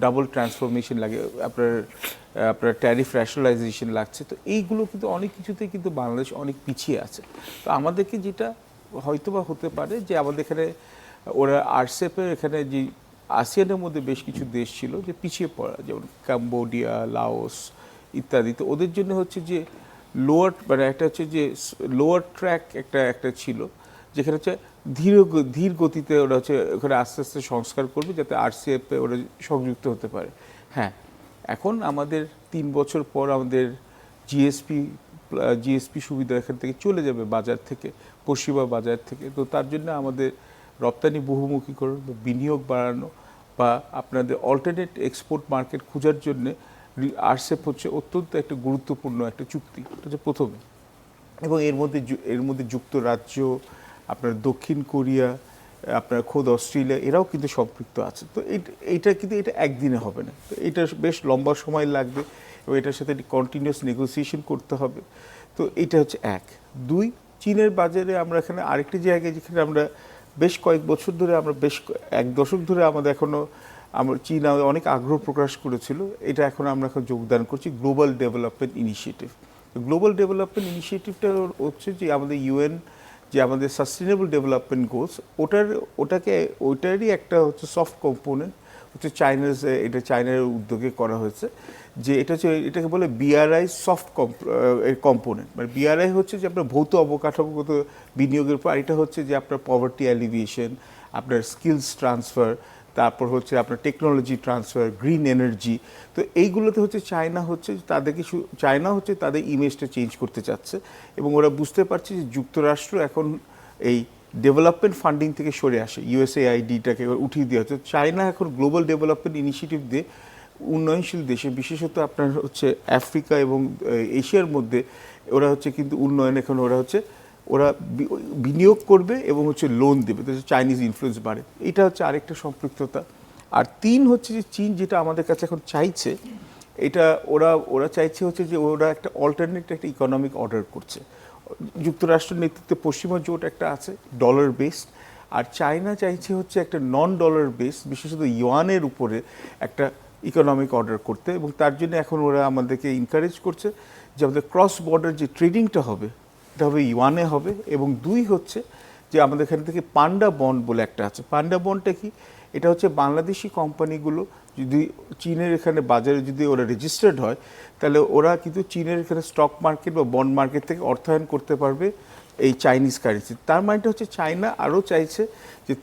ডাবল ট্রান্সফরমেশন লাগে, আপনার ট্যারিফ র্যাশনালাইজেশন লাগছে। তো এইগুলো কিন্তু অনেক কিছুতে কিন্তু বাংলাদেশ অনেক পিছিয়ে আছে। তো আমাদেরকে যেটা হয়তোবা হতে পারে যে আমাদের এখানে ওরা আরসেপের এখানে যে আসিয়ানের মধ্যে বেশ কিছু দেশ ছিল যে পিছিয়ে পড়া, যেমন কম্বোডিয়া, লাওস ইত্যাদি। তো ওদের জন্য হচ্ছে যে লোয়ার মানে একটা হচ্ছে যে লোয়ার ট্র্যাক একটা ছিল, যেখানে হচ্ছে ধীর গতিতে ওরা হচ্ছে ওখানে আস্তে আস্তে সংস্কার করবে যাতে আরসিএফে ওরা সংযুক্ত হতে পারে। হ্যাঁ, এখন আমাদের 3 বছর পর আমাদের জিএসপি সুবিধা এখান থেকে চলে যাবে বাজার থেকে, পশ্চিমা বাজার থেকে। তো তার জন্য আমাদের রপ্তানি বহুমুখীকরণ বা বিনিয়োগ বাড়ানো বা আপনাদের অল্টারনেট এক্সপোর্ট মার্কেট খোঁজার জন্য আরসেপ হচ্ছে অত্যন্ত একটা গুরুত্বপূর্ণ একটা চুক্তি। এটা হচ্ছে প্রথমে। এবং এর মধ্যে যুক্তরাজ্য, আপনার দক্ষিণ কোরিয়া, আপনার খোদ অস্ট্রেলিয়া এরাও কিন্তু সম্পৃক্ত আছে। তো এইটা কিন্তু এটা একদিনে হবে না, তো এটা বেশ লম্বা সময় লাগবে এবং এটার সাথে কন্টিনিউয়াস নেগোসিয়েশন করতে হবে। তো এটা হচ্ছে 1। 2, চীনের বাজারে আমরা এখানে আরেকটি জায়গায় যেখানে আমরা বেশ কয়েক বছর ধরে আমরা এক দশক ধরে আমাদের এখনও চীন অনেক আগ্রহ প্রকাশ করেছিল, এটা এখন আমরা যোগদান করছি global development initiative. Global development ইনিশিয়েটিভটা হচ্ছে যে আমাদের ইউএন যে আমাদের সাস্টেনেবল ডেভেলপমেন্ট গোলস ওইটারই একটা হচ্ছে সফট কম্পোনেন্ট হচ্ছে চায়নার উদ্যোগে করা হয়েছে। যে এটাকে বলে বিআরআই সফট কম্পোনেন্ট। মানে বিআরআই হচ্ছে যে আপনার ভৌত অবকাঠামোগত বিনিয়োগের পর, এটা হচ্ছে যে আপনার পভার্টি অ্যালিভিয়েশন, আপনার স্কিলস ট্রান্সফার, তারপর হচ্ছে আপনার টেকনোলজি ট্রান্সফার, গ্রিন এনার্জি। তো এইগুলোতে হচ্ছে চায়না হচ্ছে তাদের ইমেজটা চেঞ্জ করতে চাচ্ছে এবং ওরা বুঝতে পারছে যে যুক্তরাষ্ট্র এখন এই ডেভেলপমেন্ট ফান্ডিং থেকে সরে আসে, ইউএসএআইডিটাকে উঠিয়ে দেওয়া হচ্ছে। চায়না এখন গ্লোবাল ডেভেলপমেন্ট ইনিশিয়েটিভ দিয়ে উন্নয়নশীল দেশে, বিশেষত আপনার হচ্ছে আফ্রিকা এবং এশিয়ার মধ্যে ওরা হচ্ছে কিন্তু উন্নয়ন এখন ওরা বিনিয়োগ করবে এবং হচ্ছে লোন দেবে, তো চাইনিজ ইনফ্লুয়েন্স বাড়ে। এটা হচ্ছে আরেকটা সম্পৃক্ততা। আর 3 হচ্ছে যে চীন যেটা আমাদের কাছে এখন চাইছে, এটা ওরা চাইছে হচ্ছে যে ওরা একটা অল্টারনেট একটা ইকোনমিক অর্ডার করছে। যুক্তরাষ্ট্রের নেতৃত্বে পশ্চিমা জোট একটা আছে ডলার বেসড, আর চায়না চাইছে হচ্ছে একটা নন ডলার বেস, বিশেষত ইউয়ানের উপরে একটা ইকোনমিক অর্ডার করতে। এবং তার জন্য এখন ওরা আমাদেরকে এনকারেজ করছে যে আমাদের ক্রস বর্ডার যে ট্রেডিংটা হবে এটা হবে ইউয়ানে হবে। এবং 2 হচ্ছে যে আমাদের এখান থেকে পান্ডা বন্ড বলে একটা আছে। পান্ডা বন্ডটা কি? এটা হচ্ছে বাংলাদেশি কোম্পানিগুলো যদি চীনের এখানে বাজারে যদি ওরা রেজিস্টার্ড হয়, তাহলে ওরা কিন্তু চীনের এখানে স্টক মার্কেট বা বন্ড মার্কেট থেকে অর্থায়ন করতে পারবে এই চাইনিজ কারেন্সি। তার মানেটা হচ্ছে চায়না আরও চাইছে যে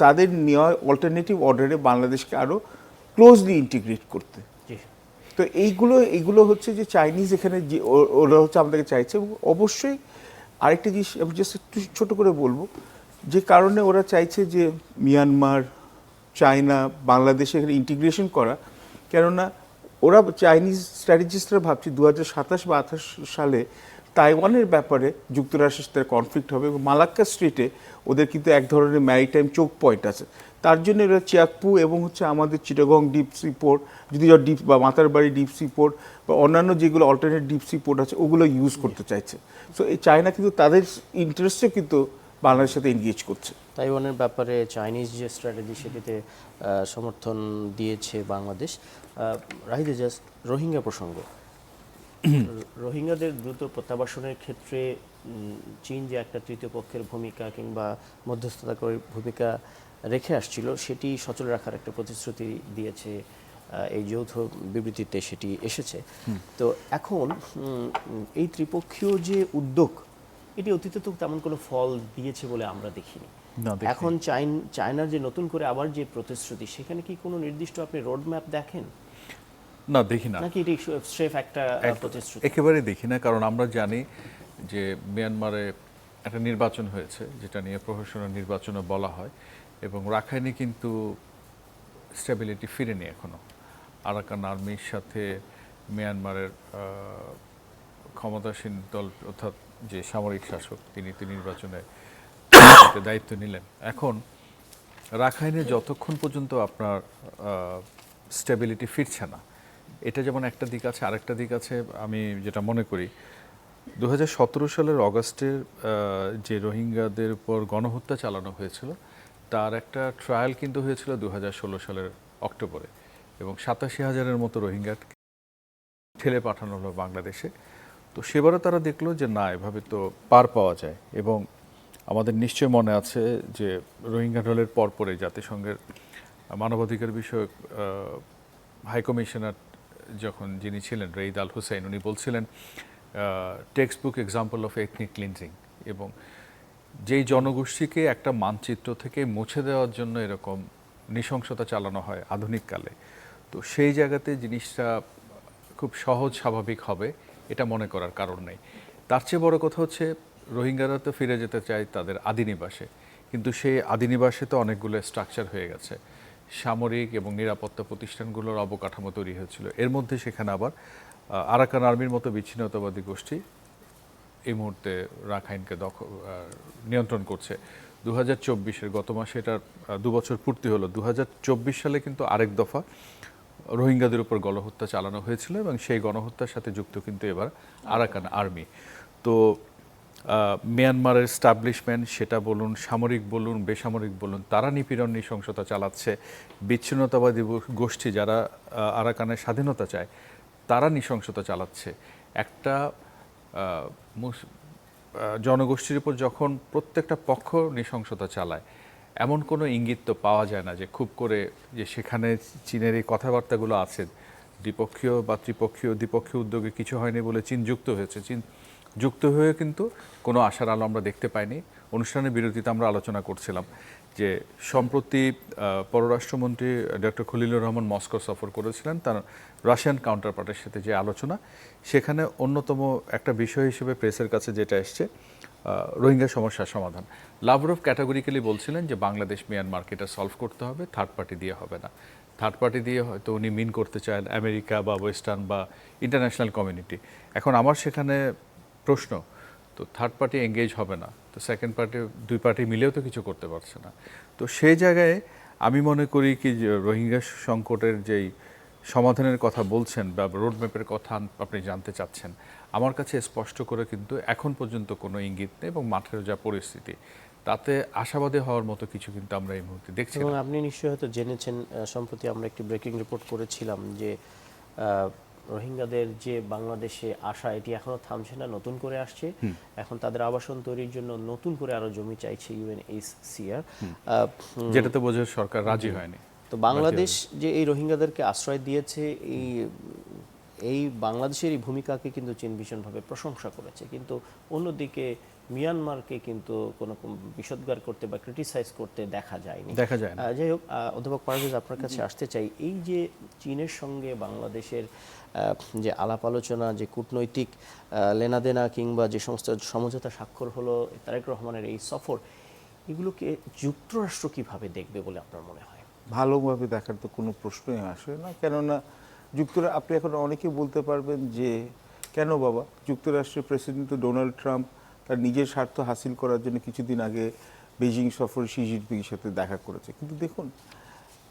তাদের নেওয়া অল্টারনেটিভ অর্ডারে বাংলাদেশকে আরও ক্লোজলি ইন্টিগ্রেট করতে। তো এইগুলো হচ্ছে যে চাইনিজ এখানে যে ওরা হচ্ছে আমাদেরকে চাইছে। এবং অবশ্যই আরেকটা জিনিস আমি জাস্ট একটু ছোটো করে বলবো, যে কারণে ওরা চাইছে যে মিয়ানমার, চায়না, বাংলাদেশে এখানে ইন্টিগ্রেশন করা, কেননা ওরা চাইনিজ স্ট্র্যাটেজিস্টরা ভাবছে 2027 বা 28 সালে তাইওয়ানের ব্যাপারে যুক্তরাষ্ট্রের সাথে কনফ্লিক্ট হবে এবং মালাক্কা স্ট্রেটে ওদের কিন্তু এক ধরনের ম্যারিটাইম চোক পয়েন্ট আছে। তার জন্য এরা চিয়াকপু এবং হচ্ছে আমাদের চিটাগং ডিপ সি পোর্ট, যদি ডিপ বা মাতারবাড়ি ডিপ সি পোর্ট বা অন্যান্য যেগুলো অল্টারনেট ডিপ সি পোর্ট আছে ওগুলো ইউজ করতে চাইছে। সো এই চায়না কিন্তু তাদের ইন্টারেস্টে কিন্তু বাংলাদেশের সাথে এনগেজ করছে। তাইওয়ানের ব্যাপারে চাইনিজ যে স্ট্র্যাটেজি সেটিতে সমর্থন দিয়েছে বাংলাদেশ। রাহিদ এজাজ, রোহিঙ্গা প্রসঙ্গ, রোহিঙ্গাদের দ্রুত প্রত্যাবাসনের ক্ষেত্রে চীন যে একটা তৃতীয় পক্ষের ভূমিকা কিংবা মধ্যস্থতাকারী ভূমিকা রেখে আসছিল সেটি সচল রাখার একটা প্রতিশ্রুতি দিয়েছে, এই যৌথ বিবৃতিতে সেটি এসেছে। তো এখন এই ত্রিপক্ষীয় যে উদ্যোগ এটি অতীতে তো তেমন কোনো ফল দিয়েছে বলে আমরা দেখিনি। এখন চায়নার যে নতুন করে আবার যে প্রতিশ্রুতি, সেখানে কি কোনো নির্দিষ্ট আপনি রোডম্যাপ দেখেন? না, দেখি না। নাকি এটি স্রেফ একটা প্রতিশ্রুতি? একেবারে দেখি না, কারণ আমরা জানি যে মিয়ানমারে একটা নির্বাচন হয়েছে যেটা নিয়ে প্রহসনের নির্বাচনে বলা হয়, এবং রাখাইনে কিন্তু স্টেবিলিটি ফিরেনি এখনো। আরাকান আর্মির সাথে মিয়ানমারের ক্ষমতাসীন দল অর্থাৎ যে সামরিক শাসক তিনি নির্বাচনে দায়িত্ব নিলেন। এখন রাখাইনে যতক্ষণ পর্যন্ত আপনার স্টেবিলিটি ফিরছে না, এটা যেমন একটা দিক আছে, আরেকটা দিক আছে আমি যেটা মনে করি 2017 সালের অগাস্টের যে রোহিঙ্গাদের উপর গণহত্যা চালানো হয়েছিল তার একটা ট্রায়াল কিন্তু হয়েছিল 2016 সালের অক্টোবরে, এবং 87,000-এর মতো রোহিঙ্গা ঠেলে পাঠানো হলো বাংলাদেশে। তো সেবারও তারা দেখলো যে না, এভাবে তো পার পাওয়া যায়। এবং আমাদের নিশ্চয় মনে আছে যে রোহিঙ্গা ঢলের পরপরে জাতিসংঘের মানবাধিকার বিষয়ক হাই কমিশনার যখন যিনি ছিলেন রেইদ আল হুসাইন, উনি বলছিলেন text book example of ethnic cleansing, এবং যেই জনগোষ্ঠীকে একটা মানচিত্র থেকে মুছে দেওয়ার জন্য এরকম নৃশংসতা চালানো হয় আধুনিক কালে, তো সেই জায়গাতে জিনিসটা খুব সহজ স্বাভাবিক হবে এটা মনে করার কারণ নেই। তার চেয়ে বড় কথা হচ্ছে রোহিঙ্গারা তো ফিরে যেতে চায় তাদের আদিনিবাসে, কিন্তু সেই আদিনিবাসে তো অনেকগুলো স্ট্রাকচার হয়ে গেছে, সামরিক এবং নিরাপত্তা প্রতিষ্ঠানগুলোর অবকাঠামো তৈরি হয়েছিল। এর মধ্যে সেখানে আবার আরাকান আর্মির মতো বিচ্ছিন্নতাবাদী গোষ্ঠী এই মুহূর্তে রাখাইনকে নিয়ন্ত্রণ করছে। 2024-এর গত মাসে এটার 2 বছর পূর্তি হলো। 2024 সালে কিন্তু আরেক দফা রোহিঙ্গাদের উপর গণহত্যা চালানো হয়েছিল, এবং সেই গণহত্যার সাথে যুক্ত কিন্তু এবার আরাকান আর্মি। তো মিয়ানমারের স্টাবলিশমেন্ট, সেটা বলুন সামরিক বলুন বেসামরিক বলুন, তারা নিপীড়ন নৃশংসতা চালাচ্ছে। বিচ্ছিন্নতাবাদী গোষ্ঠী যারা আরাকানের স্বাধীনতা চায় তারা নৃশংসতা চালাচ্ছে। একটা জনগোষ্ঠীর উপর যখন প্রত্যেকটা পক্ষ নৃশংসতা চালায়, এমন কোনো ইঙ্গিত তো পাওয়া যায় না যে খুব করে যে সেখানে চীনের এই কথাবার্তাগুলো আছে দ্বিপক্ষীয় বা ত্রিপক্ষীয় দ্বিপক্ষীয় উদ্যোগে কিছু হয়নি বলে চীন যুক্ত হয়েছে। চীন যুক্ত হয়ে কিন্তু কোনো আশার আলো আমরা দেখতে পাইনি। অনুষ্ঠানের বিরতিতে আমরা আলোচনা করছিলাম যে সম্প্রতি পররাষ্ট্রমন্ত্রী ডক্টর খলিলুর রহমান মস্কো সফর করেছিলেন, তার রাশিয়ান কাউন্টারপার্টের সাথে যে আলোচনা, সেখানে অন্যতম একটা বিষয় হিসেবে প্রেসের কাছে যেটা এসছে রোহিঙ্গা সমস্যার সমাধান। লাভরভ ক্যাটাগরিক্যালি বলছিলেন যে বাংলাদেশ মিয়ানমারকে এটা সলভ করতে হবে, থার্ড পার্টি দিয়ে হবে না। থার্ড পার্টি দিয়ে হয়তো উনি মিন করতে চান আমেরিকা বা ওয়েস্টার্ন বা ইন্টারন্যাশনাল কমিউনিটি। এখন আমার সেখানে প্রশ্ন, তো থার্ড পার্টি এঙ্গেজ হবে না, তো সেকেন্ড পার্টি, দুই পার্টি মিলেও তো কিছু করতে পারছে না। তো সেই জায়গায় আমি মনে করি কি যে রোহিঙ্গা সংকটের যেই সমাধানের কথা বলছেন বা রোডম্যাপের কথা আপনি জানতে চাচ্ছেন, আমার কাছে স্পষ্ট করে কিন্তু এখন পর্যন্ত কোনো ইঙ্গিত নেই, এবং মাঠের যা পরিস্থিতি তাতে আশাবাদী হওয়ার মতো কিছু কিন্তু আমরা এই মুহূর্তে দেখছি এবং না। আপনি নিশ্চয়ই হয়তো জেনেছেন, সম্প্রতি আমরা একটি ব্রেকিং রিপোর্ট করেছিলাম যে রোহিঙ্গাদের যে বাংলাদেশে আসা এটি এখনো থামছে না, নতুন করে আসছে। এখন তাদের আবাসন তৈরির জন্য নতুন করে আরো জমি চাইছে ইউএনএইচসিআর, যেটাতে বোঝে সরকার রাজি হয়নি। তো বাংলাদেশ যে এই রোহিঙ্গাদেরকে আশ্রয় দিয়েছে, এই বাংলাদেশের এই ভূমিকাকে কিন্তু চীন ভীষণভাবে প্রশংসা করেছে, কিন্তু অন্যদিকে মিয়ানমারকে কিন্তু কোনো বিষোদ্গার করতে বা ক্রিটিসাইজ করতে দেখা যায়নি। যাই হোক, অধ্যাপক পারভেজ আপনার কাছে আসতে চাই, এই যে চীনের সঙ্গে বাংলাদেশের যে আলাপ আলোচনা, যে কূটনৈতিক লেনাদেনা কিংবা যে সমস্ত সমঝোতা স্বাক্ষর হলো, তারেক রহমানের এই সফর, এগুলোকে যুক্তরাষ্ট্র কিভাবে দেখবে বলে আপনার মনে হয়? ভালোভাবে দেখার তো কোনো প্রশ্নই আসে না, কেননা আপনি এখন অনেকে বলতে পারবেন যে কেন বাবা, যুক্তরাষ্ট্রের প্রেসিডেন্ট ডোনাল্ড ট্রাম্প তার নিজের স্বার্থ হাসিল করার জন্য কিছুদিন আগে বেজিং সফরে শি জিনপিংয়ের সাথে দেখা করেছে। কিন্তু দেখুন,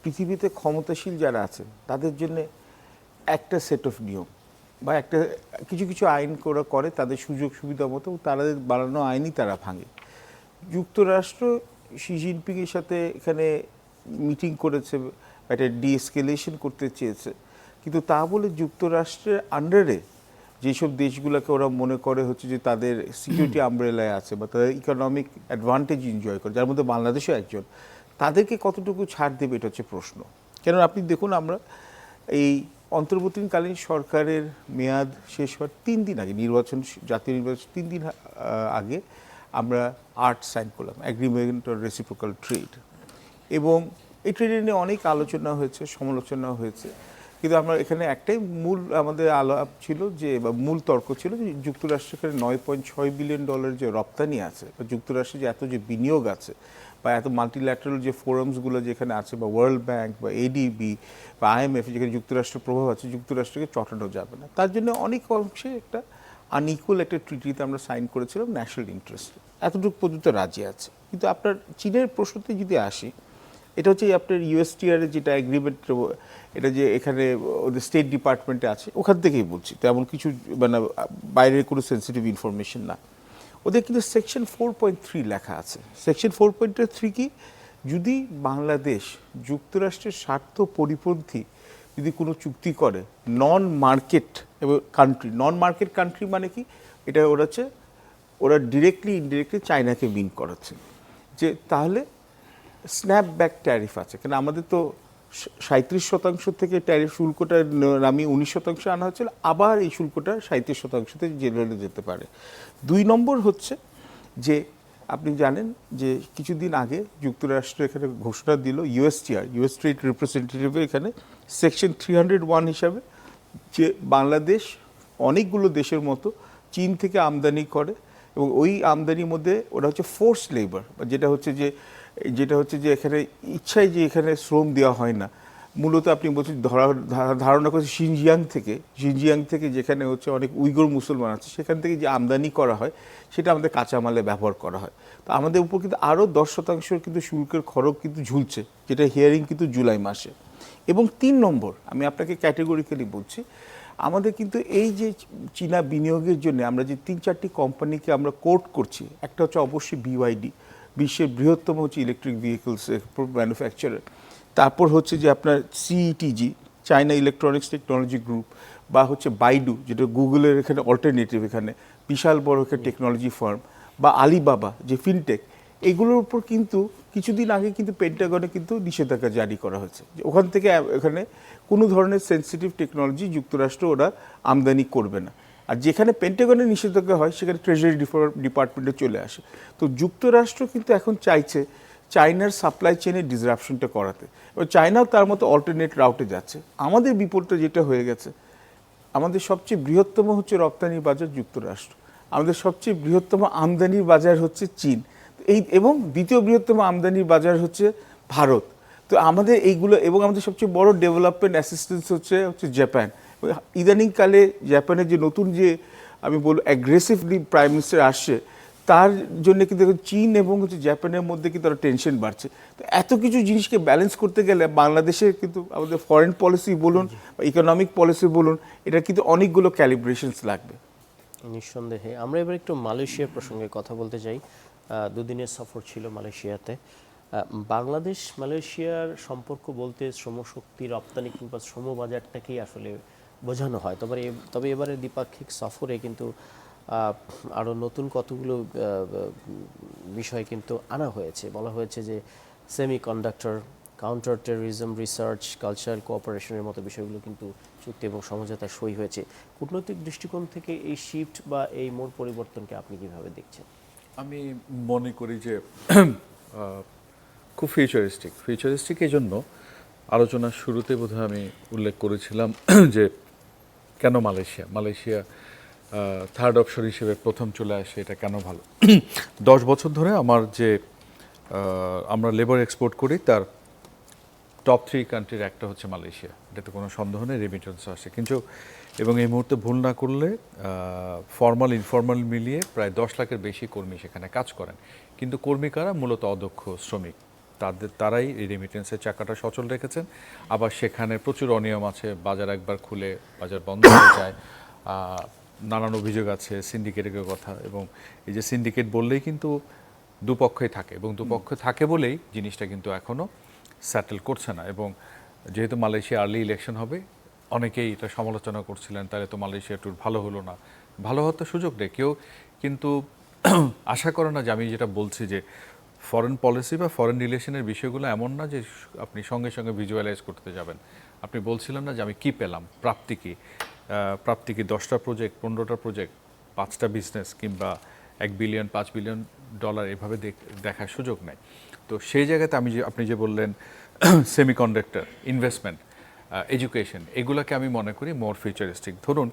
পৃথিবীতে ক্ষমতাশীল যারা আছে তাদের জন্য একটা সেট অফ নিয়ম বা একটা কিছু কিছু আইন করে তাদের সুযোগ সুবিধা মতো তাদের বানানো আইনই তারা ভাঙে। যুক্তরাষ্ট্র শি জিনপিংয়ের সাথে এখানে মিটিং করেছে, একটা ডিএসকেলেশন করতে চেয়েছে, কিন্তু তা বলে যুক্তরাষ্ট্রের আন্ডারে যেসব দেশগুলোকে ওরা মনে করে হচ্ছে যে তাদের সিকিউরিটি আমব্রেলায় আছে বা তাদের ইকোনমিক অ্যাডভান্টেজ এনজয় করে, যার মধ্যে বাংলাদেশও একজন, তাদেরকে কতটুকু ছাড় দেবে এটা হচ্ছে প্রশ্ন। কেন আপনি দেখুন, আমরা এই অন্তর্বর্তীকালীন সরকারের মেয়াদ শেষ হওয়ার 3 দিন আগে, জাতীয় নির্বাচন 3 দিন আগে আমরা সাইন করলাম অ্যাগ্রিমেন্ট অন রেসিপ্রোকাল ট্রেড, এবং এই ট্রেড নিয়ে অনেক আলোচনা হয়েছে, সমালোচনা হয়েছে, কিন্তু আমরা এখানে একটাই মূল আমাদের আলাপ ছিল যে, বা মূল তর্ক ছিল যে যুক্তরাষ্ট্রের এখানে $9.6 বিলিয়ন যে রপ্তানি আছে, বা যুক্তরাষ্ট্রে যে এত যে বিনিয়োগ আছে, বা এত মাল্টিল্যাটারাল যে ফোরামসগুলো যেখানে আছে, বা ওয়ার্ল্ড ব্যাংক বা এডিবি বা আইএমএফ, যেখানে যুক্তরাষ্ট্রের প্রভাব আছে, যুক্তরাষ্ট্রকে চটানো যাবে না। তার জন্য অনেক অংশে একটা আনইকুয়াল একটা ট্রিটিতে আমরা সাইন করেছিলাম ন্যাশনাল ইন্টারেস্ট, এতটুকু পর্যন্ত রাজি আছে। কিন্তু আপনার চীনের প্রশ্নতে যদি আসি, এটা হচ্ছে আপনার ইউএসটিআর যেটা এগ্রিমেন্ট, এটা যে এখানে ওদের স্টেট ডিপার্টমেন্টে আছে ওখান থেকেই বলছি, তেমন কিছু মানে বাইরের কোনো সেন্সিটিভ ইনফরমেশন না। ওদের কিন্তু সেকশন 4.3 লেখা আছে। সেকশন 4.3 কি, যদি বাংলাদেশ যুক্তরাষ্ট্রের স্বার্থ পরিপন্থী যদি কোনো চুক্তি করে নন মার্কেট এবং কান্ট্রি, নন মার্কেট কান্ট্রি মানে কি, এটা ওরা হচ্ছে ওরা ডিরেক্টলি ইনডিরেক্টলি চায়নাকে মিন করাচ্ছে, যে তাহলে স্ন্যাপব্যাক ট্যারিফ আছে। কেন আমাদের তো 37% থেকে ট্যারিফ শুল্কটা নামিয়ে 19% আনা হচ্ছিল, আবার এই শুল্কটা 37%তে জেলে যেতে পারে। 2 নম্বর হচ্ছে যে আপনি জানেন যে কিছুদিন আগে যুক্তরাষ্ট্র এখানে ঘোষণা দিল, ইউএসটিআর, ইউএস ট্রেড রিপ্রেজেন্টেটিভের এখানে সেকশন 301 হিসাবে, যে বাংলাদেশ অনেকগুলো দেশের মতো চীন থেকে আমদানি করে এবং ওই আমদানির মধ্যে ওরা হচ্ছে ফোর্স লেবার, যেটা হচ্ছে যে এখানে ইচ্ছায় যে এখানে শ্রম দেওয়া হয় না, মূলত আপনি বলছেন ধারণা করছি সিনজিয়াং থেকে যেখানে হচ্ছে অনেক উইগর মুসলমান আছে, সেখান থেকে যে আমদানি করা হয় সেটা আমাদের কাঁচামালে ব্যবহার করা হয়। তো আমাদের উপর কিন্তু আরও 10% কিন্তু শুল্কের খরচ কিন্তু ঝুলছে, যেটা হিয়ারিং কিন্তু জুলাই মাসে। এবং 3 নম্বর আমি আপনাকে ক্যাটেগরিক্যালি বলছি, আমাদের কিন্তু এই যে চীনা বিনিয়োগের জন্য আমরা যে 3-4টি কোম্পানিকে আমরা কোর্ট করছি, একটা হচ্ছে অবশ্যই বিওয়াইডি, বিশ্বের বৃহত্তম হচ্ছে ইলেকট্রিক ভেহিকলস ম্যানুফ্যাকচারার। তারপর হচ্ছে যে আপনার সিইটিজি, চায়না ইলেকট্রনিক্স টেকনোলজি গ্রুপ, বা হচ্ছে বাইডু, যেটা গুগলের এখানে অল্টারনেটিভ, এখানে বিশাল বড় একটা টেকনোলজি ফার্ম, বা আলিবাবা যে ফিনটেক, এগুলোর উপর কিন্তু কিছুদিন আগে কিন্তু পেন্টাগনে কিন্তু নিষেধাজ্ঞা জারি করা হয়েছে, যে ওখান থেকে এখানে কোনো ধরনের সেন্সিটিভ টেকনোলজি যুক্তরাষ্ট্র ওরা আমদানি করবে না। আর যেখানে পেন্টাগনের নিষেধাজ্ঞা হয় সেখানে ট্রেজারি ডিপার্টমেন্টে চলে আসে। তো যুক্তরাষ্ট্র কিন্তু এখন চাইছে চায়নার সাপ্লাই চেনের ডিসরাপশনটা করাতে, এবং চায়নাও তার মতো অল্টারনেট রাউটে যাচ্ছে। আমাদের বিপদটা যেটা হয়ে গেছে, আমাদের সবচেয়ে বৃহত্তম হচ্ছে রপ্তানি বাজার যুক্তরাষ্ট্র, আমাদের সবচেয়ে বৃহত্তম আমদানির বাজার হচ্ছে চীন, এবং দ্বিতীয় বৃহত্তম আমদানির বাজার হচ্ছে ভারত। তো আমাদের এইগুলো, এবং আমাদের সবচেয়ে বড় ডেভেলপমেন্ট অ্যাসিস্ট্যান্স হচ্ছে জাপান। ইদানিংকালে জাপানের যে নতুন যে আমি বলবো অ্যাগ্রেসিভলি প্রাইম মিনিস্টার আসছে, তার জন্য কিন্তু চীন এবং হচ্ছে জাপানের মধ্যে কিন্তু আরও টেনশন বাড়ছে। তো এত কিছু জিনিসকে ব্যালেন্স করতে গেলে বাংলাদেশের কিন্তু আমাদের ফরেন পলিসি বলুন বা ইকোনমিক পলিসি বলুন, এটা কিন্তু অনেকগুলো ক্যালিব্রেশনস লাগবে। নিঃসন্দেহে। আমরা এবার একটু মালয়েশিয়ার প্রসঙ্গে কথা বলতে চাই। 2 দিনের সফর ছিল মালয়েশিয়াতে। বাংলাদেশ মালয়েশিয়ার সম্পর্ক বলতে শ্রমশক্তি রপ্তানি কিংবা শ্রম বাজারটাকেই আসলে বোঝানো হয়। তবে এবারে দ্বিপাক্ষিক সফরে কিন্তু আরও নতুন কতগুলো বিষয় কিন্তু আনা হয়েছে। বলা হয়েছে যে semiconductor, counter terrorism research, cultural কোঅপারেশনের মতো বিষয়গুলো কিন্তু চুক্তি এবং সমঝোতায় সই হয়েছে। কূটনৈতিক দৃষ্টিকোণ থেকে এই শিফট বা এই মোড় পরিবর্তনকে আপনি কিভাবে দেখছেন? আমি মনে করি যে খুব ফিউচারিস্টিক এই জন্য আলোচনার শুরুতে বোধহয় আমি উল্লেখ করেছিলাম যে কেন মালয়েশিয়া থার্ড অপশন হিসেবে প্রথম চলে আসে, এটা কেন ভালো। 10 বছর ধরে আমরা লেবার এক্সপোর্ট করি, তার টপ 3 কান্ট্রির একটা হচ্ছে মালয়েশিয়া, এটাতে কোনো সন্দেহ নেই, রেমিটেন্স আসে। কিন্তু এবং এই মুহূর্তে ভুল না করলে ফর্মাল ইনফর্মাল মিলিয়ে প্রায় 10 লাখের বেশি কর্মী সেখানে কাজ করেন। কিন্তু কর্মী কারা? মূলত অদক্ষ শ্রমিক, তারাই এই রেমিটেন্সের চাকাটা সচল রেখেছেন। আবার সেখানে প্রচুর অনিয়ম আছে, বাজার একবার খুলে বাজার বন্ধ হয়ে যায়, নানান অভিযোগ আছে, সিন্ডিকেটের কথা। এবং এই যে সিন্ডিকেট বললেই কিন্তু দুপক্ষই থাকে, এবং দুপক্ষ থাকে বলেই জিনিসটা কিন্তু এখনও সেটেল করছে না। এবং যেহেতু মালয়েশিয়া আর্লি ইলেকশন হবে, অনেকেই এটা সমালোচনা করছিলেন, তাহলে তো মালয়েশিয়া ট্যুর ভালো হলো না। ভালো হওয়ার তো সুযোগ নেই, কেউ কিন্তু আশা করে না যে আমি যেটা বলছি যে ফরেন পলিসি বা ফরেন রিলেশনের বিষয়গুলো এমন না যে আপনি সঙ্গে সঙ্গে ভিজুয়ালাইজ করতে যাবেন। আপনি বলছিলেন না যে আমি কি পেলাম, প্রাপ্তি কি 10টা প্রজেক্ট, 15টা প্রজেক্ট, 5টা বিজনেস, কিংবা $1 বিলিয়ন, $5 বিলিয়ন এভাবে দেখার সুযোগ নেই। তো সেই জায়গাতে আপনি যে বললেন সেমিকন্ডাক্টর, ইনভেস্টমেন্ট, এডুকেশন, এগুলোকে আমি মনে করি মোর ফিউচারিস্টিক। ধরুন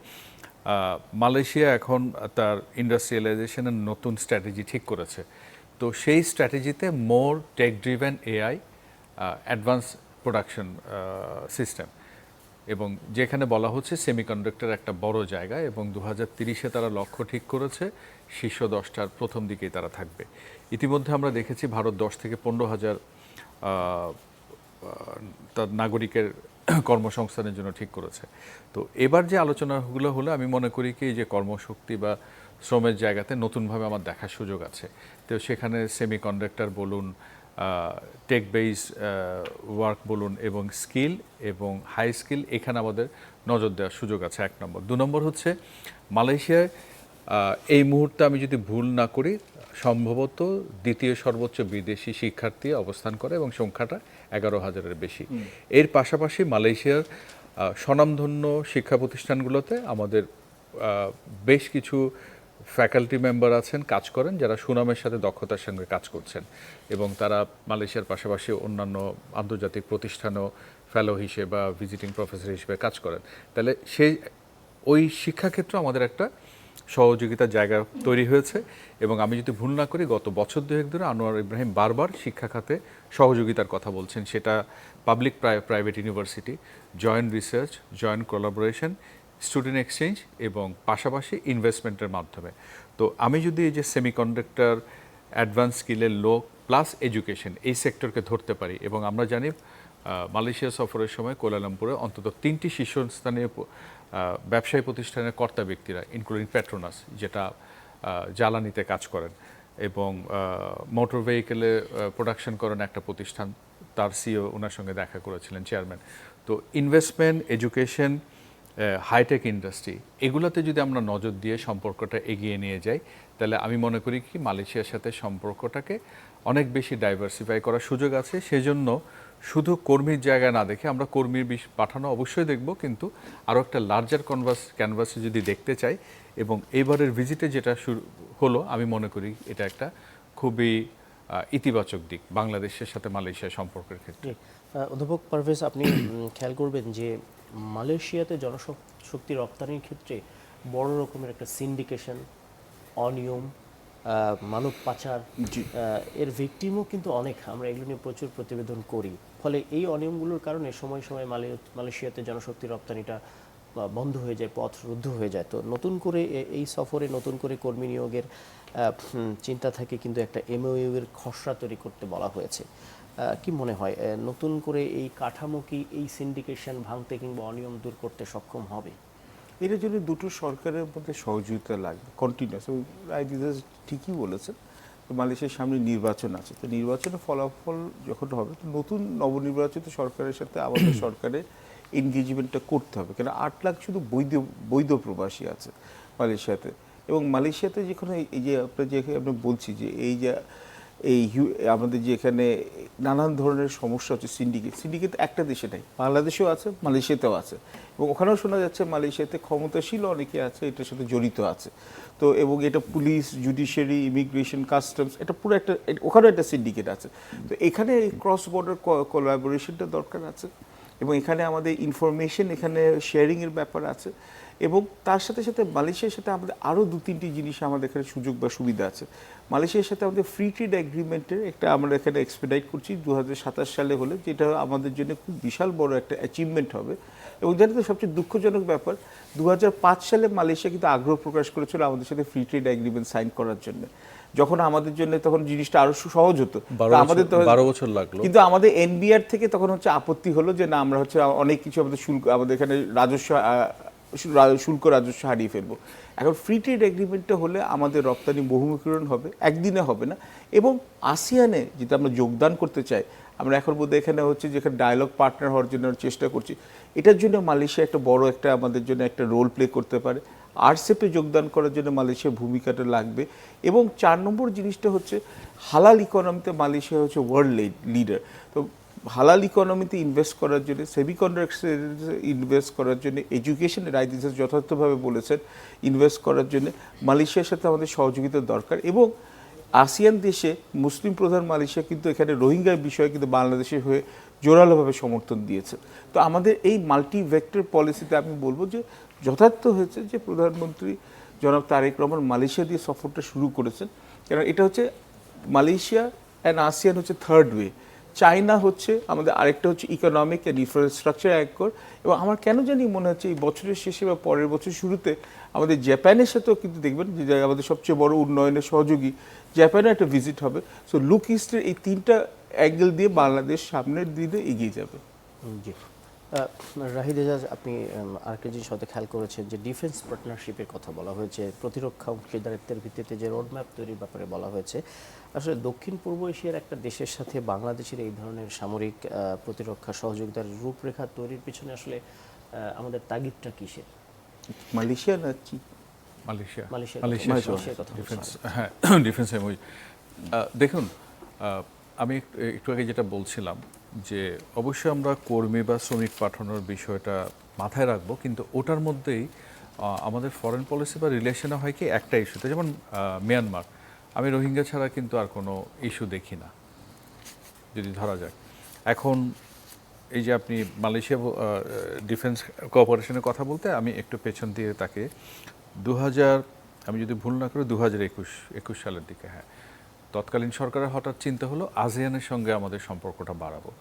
মালয়েশিয়া এখন তার ইন্ডাস্ট্রিয়ালাইজেশনের নতুন স্ট্র্যাটেজি ঠিক করেছে। তো সেই স্ট্র্যাটেজিতে more tech driven AI, advance production system, এবং যেখানে বলা হচ্ছে সেমিকন্ডাক্টর একটা বড় জায়গা এবং 2030-এ তারা লক্ষ্য ঠিক করেছে শীর্ষ 10টার প্রথম দিকেই তারা থাকবে। ইতিমধ্যে আমরা দেখেছি ভারত 10 থেকে 15,000 তার নাগরিকের কর্মসংস্থানের জন্য ঠিক করেছে। তো এবার যে আলোচনাগুলো হলো আমি মনে করি কি যে কর্মশক্তি বা শ্রমের জায়গাতে নতুনভাবে আমার দেখার সুযোগ আছে। তো সেখানে সেমিকন্ডাক্টর বলুন, টেক বেস ওয়ার্ক বলুন এবং স্কিল এবং হাই স্কিল, এখানে আমাদের নজর দেওয়ার সুযোগ আছে 1 নম্বর। 2 নম্বর হচ্ছে মালয়েশিয়ায় এই মুহূর্তে আমি যদি ভুল না করি সম্ভবত দ্বিতীয় সর্বোচ্চ বিদেশি শিক্ষার্থী অবস্থান করে এবং সংখ্যাটা 11,000-এর বেশি। এর পাশাপাশি মালয়েশিয়ার স্বনামধন্য শিক্ষা প্রতিষ্ঠানগুলোতে আমাদের বেশ কিছু ফ্যাকাল্টি মেম্বার আছেন, কাজ করেন, যারা সুনামের সাথে দক্ষতার সঙ্গে কাজ করছেন এবং তারা মালয়েশিয়ার পাশাপাশি অন্যান্য আন্তর্জাতিক প্রতিষ্ঠানেও ফেলো হিসেবে বা ভিজিটিং প্রফেসর হিসেবে কাজ করেন। তাহলে সেই ওই শিক্ষাক্ষেত্রে আমাদের একটা সহযোগিতার জায়গা তৈরি হয়েছে এবং আমি যদি ভুল না করি গত বছর 2 ধরে আনোয়ার ইব্রাহিম বারবার শিক্ষা খাতে সহযোগিতার কথা বলছেন, সেটা public private university, joint research, joint collaboration, student exchange এবং পাশাপাশি ইনভেস্টমেন্টের মাধ্যমে। তো আমি যদি এই যে সেমিকন্ডাক্টর, অ্যাডভান্স স্কিলের লোক প্লাস এডুকেশন এই সেক্টরকে ধরতে পারি এবং আমরা জানি মালয়েশিয়া সফরের সময় কুয়ালালামপুরে অন্তত 3টি শীর্ষস্থানীয় ব্যবসায়ী প্রতিষ্ঠানের কর্তা ব্যক্তিরা ইনক্লুডিং পেট্রোনাস, যেটা জ্বালানিতে কাজ করেন এবং মোটর ভেহিকেলে প্রোডাকশন করেন একটা প্রতিষ্ঠান, তার সিও ওনার সঙ্গে দেখা করেছিলেন, চেয়ারম্যান। তো ইনভেস্টমেন্ট, এডুকেশন, হাইটেক ইন্ডাস্ট্রি এগুলোতে যদি আমরা নজর দিয়ে সম্পর্কটা এগিয়ে নিয়ে যাই তাহলে আমি মনে করি কি মালয়েশিয়ার সাথে সম্পর্কটাকে অনেক বেশি ডাইভার্সিফাই করার সুযোগ আছে। সেজন্য শুধু কর্মীর জায়গা না দেখে আমরা কর্মীর পাঠানো অবশ্যই দেখব, কিন্তু আরও একটা লার্জার ক্যানভাসে যদি দেখতে চাই এবং এইবারের ভিজিটে যেটা শুরু হলো আমি মনে করি এটা একটা খুবই ইতিবাচক দিক বাংলাদেশের সাথে মালয়েশিয়ার সম্পর্কের ক্ষেত্রে। অধ্যাপক পারভেজ, আপনি খেয়াল করবেন যে মালয়েশিয়াতে জনশক্তি রপ্তানির ক্ষেত্রে বড় রকমের একটা সিন্ডিকেশন, অনিয়ম, মানব পাচার, এর ভিকটিমও কিন্তু অনেক। আমরা এগুলো নিয়ে প্রচুর প্রতিবেদন করি। ফলে এই অনিয়মগুলোর কারণে সময় সময় মালয়েশিয়াতে জনশক্তি রপ্তানিটা বন্ধ হয়ে যায়, পথ রুদ্ধ হয়ে যায়। তো নতুন করে এই সফরে নতুন করে কর্মী নিয়োগের চিন্তা থেকে কিন্তু একটা এমওইউ এর খসড়া তৈরি করতে বলা হয়েছে। কি মনে হয় নতুন করে এই কাঠামো কি এই সিন্ডিকেশন ভাঙতে কিংবা অনিয়ম দূর করতে সক্ষম হবে? এটার জন্য দুটো সরকারের মধ্যে সহযোগিতা লাগবে, কন্টিনিউয়াস। রায়দিদাস ঠিকই বলেছেন, মালয়েশিয়ার সামনে নির্বাচন আছে, তো নির্বাচনের ফলাফল যখন হবে তো নতুন নবনির্বাচিত সরকারের সাথে আমাদের সরকারের এনগেজমেন্টটা করতে হবে, কেন 8 লাখ শুধু বৈধ প্রবাসী আছে মালয়েশিয়াতে। এবং মালয়েশিয়াতে যেখানে এই যে আপনি বলছি যে আমাদের যে এখানে নানান ধরনের সমস্যা হচ্ছে, সিন্ডিকেট একটা দেশে নেই, বাংলাদেশেও আছে, মালয়েশিয়াতেও আছে এবং ওখানেও শোনা যাচ্ছে মালয়েশিয়াতে ক্ষমতাশীল অনেকে আছে এটার সাথে জড়িত আছে। তো এবং এটা পুলিশ, জুডিশিয়ারি, ইমিগ্রেশন, কাস্টমস, এটা পুরো একটা, ওখানেও একটা সিন্ডিকেট আছে। তো এখানে ক্রস বর্ডার কোলাবোরেশনটা দরকার আছে এবং এখানে আমাদের ইনফরমেশন এখানে শেয়ারিংয়ের ব্যাপার আছে এবং তার সাথে সাথে মালয়েশিয়ার সাথে আমাদের আরও 2-3টি জিনিস আমাদের এখানে সুযোগ বা সুবিধা আছে। মালয়েশিয়ার সাথে আমাদের ফ্রি ট্রেড এগ্রিমেন্টের একটা আমরা এখানে এক্সপেডাইট করছি 2027 সালে হলে, যেটা আমাদের জন্য খুব বিশাল বড় একটা অ্যাচিভমেন্ট হবে। এবং জানি তো সবচেয়ে দুঃখজনক ব্যাপার, 2005 সালে মালয়েশিয়া কিন্তু আগ্রহ প্রকাশ করেছিল আমাদের সাথে ফ্রি ট্রেড এগ্রিমেন্ট সাইন করার জন্য, যখন আমাদের জন্য তখন জিনিসটা আরো সহজ হতো। আমাদের 12 বছর লাগলো, কিন্তু আমাদের এনবিআর থেকে তখন হচ্ছে আপত্তি হলো যে না, আমরা হচ্ছে অনেক কিছু আমাদের শুল্ক, আমাদের এখানে শুল্ক রাজস্ব হারিয়ে ফেলবো। এখন ফ্রি ট্রেড এগ্রিমেন্টটা হলে আমাদের রপ্তানি বহুমুখীকরণ হবে, একদিনে হবে না। এবং আসিয়ানে যেটা আমরা যোগদান করতে চাই, আমরা এখন বোধ এখানে হচ্ছে যেখানে ডায়ালগ পার্টনার হওয়ার জন্য চেষ্টা করছি, এটার জন্য মালয়েশিয়া একটা বড় একটা আমাদের জন্য একটা রোল প্লে করতে পারে। আরসেপে যোগদান করার জন্য মালয়েশিয়ার ভূমিকাটা লাগবে। এবং 4 নম্বর জিনিসটা হচ্ছে হালাল ইকোনমিতে মালয়েশিয়া হচ্ছে ওয়ার্ল্ড লিডার। তো হালাল ইকোনমিতে ইনভেস্ট করার জন্য, সেমিকন্ডাক্টরে ইনভেস্ট করার জন্য, এডুকেশনে রায়দিদাস যথার্থভাবে বলেছেন ইনভেস্ট করার জন্য মালয়েশিয়ার সাথে আমাদের সহযোগিতা দরকার। এবং আসিয়ান দেশে মুসলিম প্রধান মালয়েশিয়া কিন্তু এখানে রোহিঙ্গার বিষয়ে কিন্তু বাংলাদেশের হয়ে জোরালোভাবে সমর্থন দিয়েছে। তো আমাদের এই মাল্টি ভেক্টর পলিসিতে আমি বলবো যে যথার্থ হয়েছে যে প্রধানমন্ত্রী জনাব তারেক রহমান মালয়েশিয়া দিয়ে সফরটা শুরু করেছেন, কারণ এটা হচ্ছে মালয়েশিয়া অ্যান্ড আসিয়ান হচ্ছে থার্ড ওয়ে। চায়না হচ্ছে আমাদের, আরেকটা হচ্ছে ইকোনমিক অ্যান্ড ইনফ্রাস্ট্রাকচার অ্যাঙ্কর। এবং আমার কেন জানি মনে হচ্ছে এই বছরের শেষে বা পরের বছর শুরুতে আমাদের জাপানের সাথেও কিন্তু দেখবেন যে আমাদের সবচেয়ে বড় উন্নয়নের সহযোগী, জাপানের একটা ভিজিট হবে। সো লুক ইস্টের এই তিনটা অ্যাঙ্গেল দিয়ে বাংলাদেশ সামনের দিকে এগিয়ে যাবে। জি রাহিদ এজাজ, আপনি আরেকটা জিনিস হয়তো খেয়াল করেছেন যে ডিফেন্স পার্টনারশিপের কথা বলা হয়েছে, প্রতিরক্ষা অংশীদারিত্বের ভিত্তিতে যে রোডম্যাপ তৈরির ব্যাপারে বলা হয়েছে। আসলে দক্ষিণ পূর্ব এশিয়ার একটা দেশের সাথে বাংলাদেশের এই ধরনের সামরিক প্রতিরক্ষা সহযোগিতার রূপরেখা তৈরির পিছনে আসলে আমাদের তাগিদটা কিসের? মালয়েশিয়া না চীন? মালয়েশিয়া মালয়েশিয়ার কথা ডিফেন্স, হ্যাঁ ডিফেন্স এমওইউ। দেখুন, আমি একটু আগে যেটা বলছিলাম যে অবশ্যই আমরা কর্মী বা শ্রমিক পাঠানোর বিষয়টা মাথায় রাখবো, কিন্তু ওটার মধ্যেই আমাদের ফরেন পলিসি বা রিলেশনে হয় কি একটা ইস্যুতে, যেমন মিয়ানমার, আমি রোহিঙ্গা ছাড়া কিন্তু আর কোনো ইস্যু দেখি না যদি ধরা যায়। এখন এই যে আপনি মালয়েশিয়া ডিফেন্স কোঅপারেশনের কথা বলতে আমি একটু পেছন দিয়ে তাকে 2000, আমি যদি ভুল না করি 2021 সালের দিকে, হ্যাঁ, তৎকালীন সরকারের হঠাৎ চিন্তা হলো আসিয়ানের সঙ্গে আমাদের সম্পর্কটা বাড়াবো।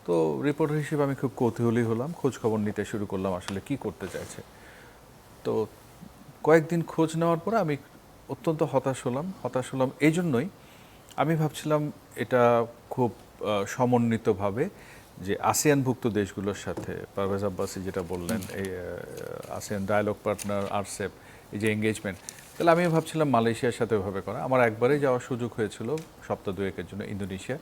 তো রিপোর্টার হিসেবে আমি খুব কৌতূহলী হলাম, খোঁজ খবর নিতে শুরু করলাম আসলে কি করতে চাইছে। তো কয়েকদিন খোঁজ নেওয়ার পরে আমি অত্যন্ত হতাশ হলাম এই জন্যই আমি ভাবছিলাম এটা খুব সমন্বিতভাবে যে আসিয়ানভুক্ত দেশগুলোর সাথে, পারভেজ আব্বাসি যেটা বললেন, এই আসিয়ান ডায়ালগ পার্টনার আরসেপ, এই যে এঙ্গেজমেন্ট, তাহলে আমি ভাবছিলাম মালয়েশিয়ার সাথে ওইভাবে করা। আমার একবারেই যাওয়ার সুযোগ হয়েছিল সপ্তাহ দুয়েকের জন্য ইন্দোনেশিয়া,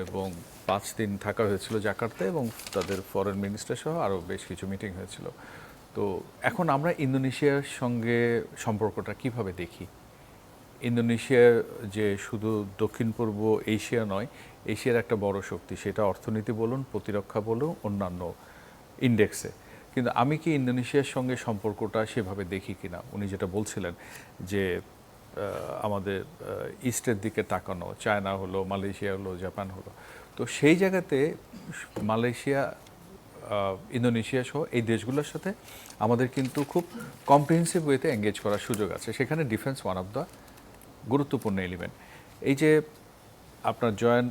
এবং 5 দিন থাকা হয়েছিল জাকার্তায়, এবং তাদের ফরেন মিনিস্টার সহ আরও বেশ কিছু মিটিং হয়েছিল। তো এখন আমরা ইন্দোনেশিয়ার সঙ্গে সম্পর্কটা কিভাবে দেখি? ইন্দোনেশিয়া যে শুধু দক্ষিণ পূর্ব এশিয়া নয়, এশিয়ার একটা বড় শক্তি, সেটা অর্থনীতি বলুন, প্রতিরক্ষা বলুন, অন্যান্য ইন্ডেক্সে। কিন্তু আমি কি ইন্দোনেশিয়ার সঙ্গে সম্পর্কটা সেভাবে দেখি কিনা? উনি যেটা বলছিলেন যে আমাদের ইস্টের দিকে তাকানো, চায়না হলো, মালয়েশিয়া হলো, জাপান হলো, তো সেই জায়গাতে মালয়েশিয়া, ইন্দোনেশিয়া সহ এই দেশগুলোর সাথে আমাদের কিন্তু খুব কম্প্রিহেন্সিভ ওয়েতে এঙ্গেজ করার সুযোগ আছে। সেখানে ডিফেন্স ওয়ান অফ দ্য গুরুত্বপূর্ণ এলিমেন্ট। এই যে আপনার জয়েন্ট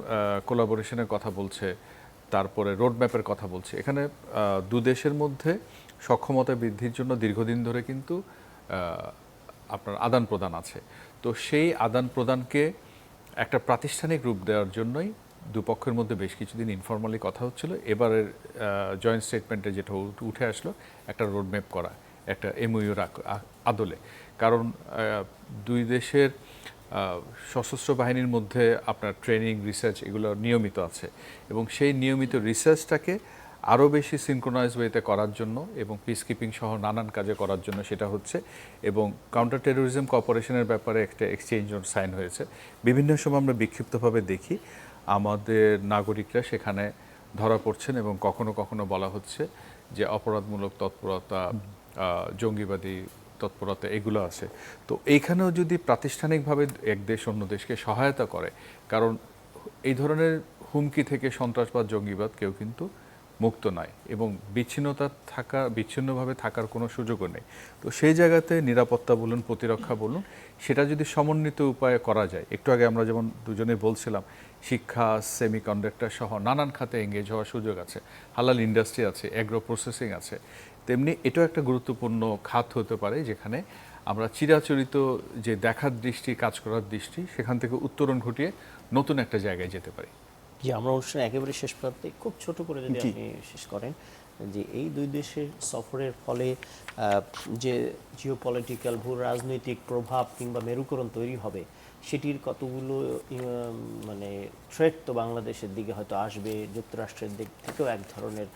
কোলাবোরেশনের কথা বলছে, তারপরে রোডম্যাপের কথা বলছে, এখানে দু দেশের মধ্যে সক্ষমতা বৃদ্ধির জন্য দীর্ঘদিন ধরে কিন্তু আপনার আদান প্রদান আছে। তো সেই আদান প্রদানকে একটা প্রাতিষ্ঠানিক রূপ দেওয়ার জন্যই দুপক্ষের মধ্যে বেশ কিছুদিন ইনফর্মালি কথা হচ্ছিল। এবারের জয়েন্ট স্টেটমেন্টে যেটা উঠে আসলো, একটা রোডম্যাপ করা, একটা এমওইউর আদলে। কারণ দুই দেশের সশস্ত্র বাহিনীর মধ্যে আপনার ট্রেনিং, রিসার্চ এগুলো নিয়মিত আছে, এবং সেই নিয়মিত রিসার্চটাকে আরও বেশি সিনক্রোনাইজ ওয়েতে করার জন্য এবং পিস কিপিং সহ নানান কাজে করার জন্য সেটা হচ্ছে। এবং কাউন্টার টেরোরিজম কোঅপারেশনের ব্যাপারে একটা এক্সচেঞ্জ সাইন হয়েছে। বিভিন্ন সময় আমরা বিক্ষিপ্তভাবে দেখি আমাদের নাগরিকরা সেখানে ধরা পড়ছেন, এবং কখনো কখনো বলা হচ্ছে যে অপরাধমূলক তৎপরতা, জঙ্গিবাদী তৎপরতা এগুলো আছে। তো এইখানেও যদি প্রাতিষ্ঠানিকভাবে এক দেশ অন্য দেশকে সহায়তা করে, কারণ এই ধরনের হুমকি থেকে সন্ত্রাসবাদ, জঙ্গিবাদ কেউ কিন্তু মুক্ত নয়, এবং বিচ্ছিন্নভাবে থাকার কোনো সুযোগও নেই। তো সেই জায়গাতে নিরাপত্তা বলুন, প্রতিরক্ষা বলুন, সেটা যদি সমন্বিত উপায়ে করা যায়, একটু আগে আমরা যেমন দুজনে বলছিলাম শিক্ষা, সেমিকন্ডাক্টর সহ নানান খাতে এঙ্গেজ হওয়ার সুযোগ আছে, হালাল ইন্ডাস্ট্রি আছে, অ্যাগ্রো প্রসেসিং আছে, তেমনি এটাও একটা গুরুত্বপূর্ণ খাত হতে পারে যেখানে আমরা চিরাচরিত যে দেখার দৃষ্টি, কাজ করার দৃষ্টি, সেখান থেকে উত্তরণ ঘটিয়ে নতুন একটা জায়গায় যেতে পারি। জি, আমরা অনুষ্ঠানে একেবারে শেষ প্রান্তে খুব ছোট করে যদি আপনি শেষ করেন যে এই দুই দেশের সফরের ফলে যে জিওপলিটিক্যাল, ভূ রাজনৈতিক প্রভাব কিংবা মেরুকরণ তৈরি হবে, সেটির কতগুলো মানে থ্রেট তো বাংলাদেশের দিকে হয়তো আসবে, যুক্তরাষ্ট্রের দিক থেকেও এক ধরনের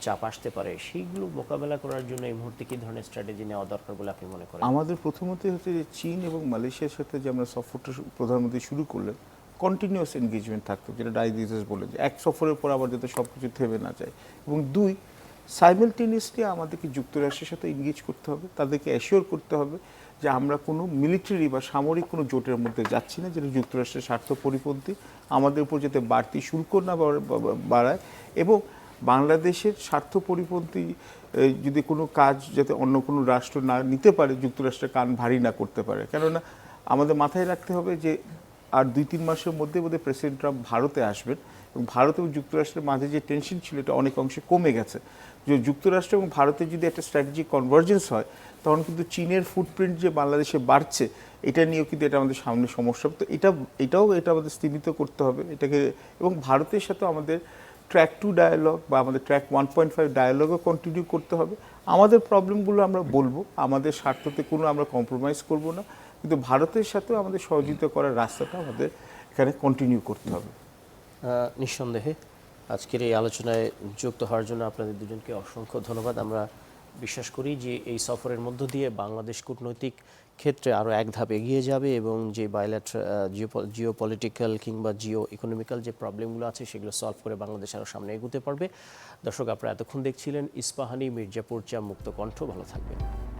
চাপ আসতে পারে, সেইগুলো মোকাবেলা করার জন্য এই মুহূর্তে কী ধরনের স্ট্র্যাটেজি নেওয়া দরকার বলে আপনি মনে করেন? আমাদের প্রথমত হচ্ছে যে চীন এবং মালয়েশিয়ার সাথে যে আমরা সফরটা প্রধানমন্ত্রী শুরু করলেন, কন্টিনিউয়াস এনগেজমেন্ট থাকতো, যেটা ডায়াবেটিস বলে, যে এক সফরের পর আবার যাতে সব কিছু থেমে না যায়। এবং দুই, সাইমেলটেনিয়াসলি আমাদেরকে যুক্তরাষ্ট্রের সাথে এনগেজ করতে হবে, তাদেরকে অ্যাসিওর করতে হবে যে আমরা কোনো মিলিটারি বা সামরিক কোনো জোটের মধ্যে যাচ্ছি না যেটা যুক্তরাষ্ট্রের স্বার্থ পরিপন্থী, আমাদের উপর যাতে বাড়তি শুল্ক না বাড়ায়, এবং বাংলাদেশের স্বার্থ পরিপন্থী যদি কোনো কাজ যাতে অন্য কোনো রাষ্ট্র না নিতে পারে, যুক্তরাষ্ট্রের কান ভারী না করতে পারে। কেননা আমাদের মাথায় রাখতে হবে যে আর 2-3 মাসের মধ্যে বোধহয় প্রেসিডেন্ট ট্রাম্প ভারতে আসবেন, এবং ভারত এবং যুক্তরাষ্ট্রের মাঝে যে টেনশন ছিল এটা অনেক অংশে কমে গেছে। যে যুক্তরাষ্ট্র এবং ভারতের যদি একটা স্ট্র্যাটেজিক কনভার্জেন্স হয় তখন কিন্তু চীনের ফুটপ্রিন্ট যে বাংলাদেশে বাড়ছে এটা নিয়েও কিন্তু এটা আমাদের সামনে সমস্যা। তো এটাও আমাদের স্থিমিত করতে হবে এটাকে, এবং ভারতের সাথে আমাদের ট্র্যাক 2 ডায়ালগ বা আমাদের ট্র্যাক 1.5 ডায়ালগও কন্টিনিউ করতে হবে। আমাদের প্রবলেমগুলো আমরা বলবো, আমাদের স্বার্থতে কোনো আমরা কম্প্রোমাইজ করব না, কিন্তু ভারতের সাথেও আমাদের সহযোগিতা করার রাস্তাটা আমাদের এখানে কন্টিনিউ করতে হবে। নিঃসন্দেহে আজকের এই আলোচনায় যুক্ত হওয়ার জন্য আপনাদের দুজনকে অসংখ্য ধন্যবাদ। আমরা বিশ্বাস করি যে এই সফরের মধ্য দিয়ে বাংলাদেশ কূটনৈতিক ক্ষেত্রে আরও এক ধাপ এগিয়ে যাবে এবং যে জিও পলিটিক্যাল কিংবা জিও ইকোনমিক্যাল যে প্রবলেমগুলো আছে সেগুলো সলভ করে বাংলাদেশ আরও সামনে এগোতে পারবে। দর্শক, আপনারা এতক্ষণ দেখছিলেন ইস্পাহানি মির্জাপুর চা মুক্ত কণ্ঠ। ভালো থাকবেন।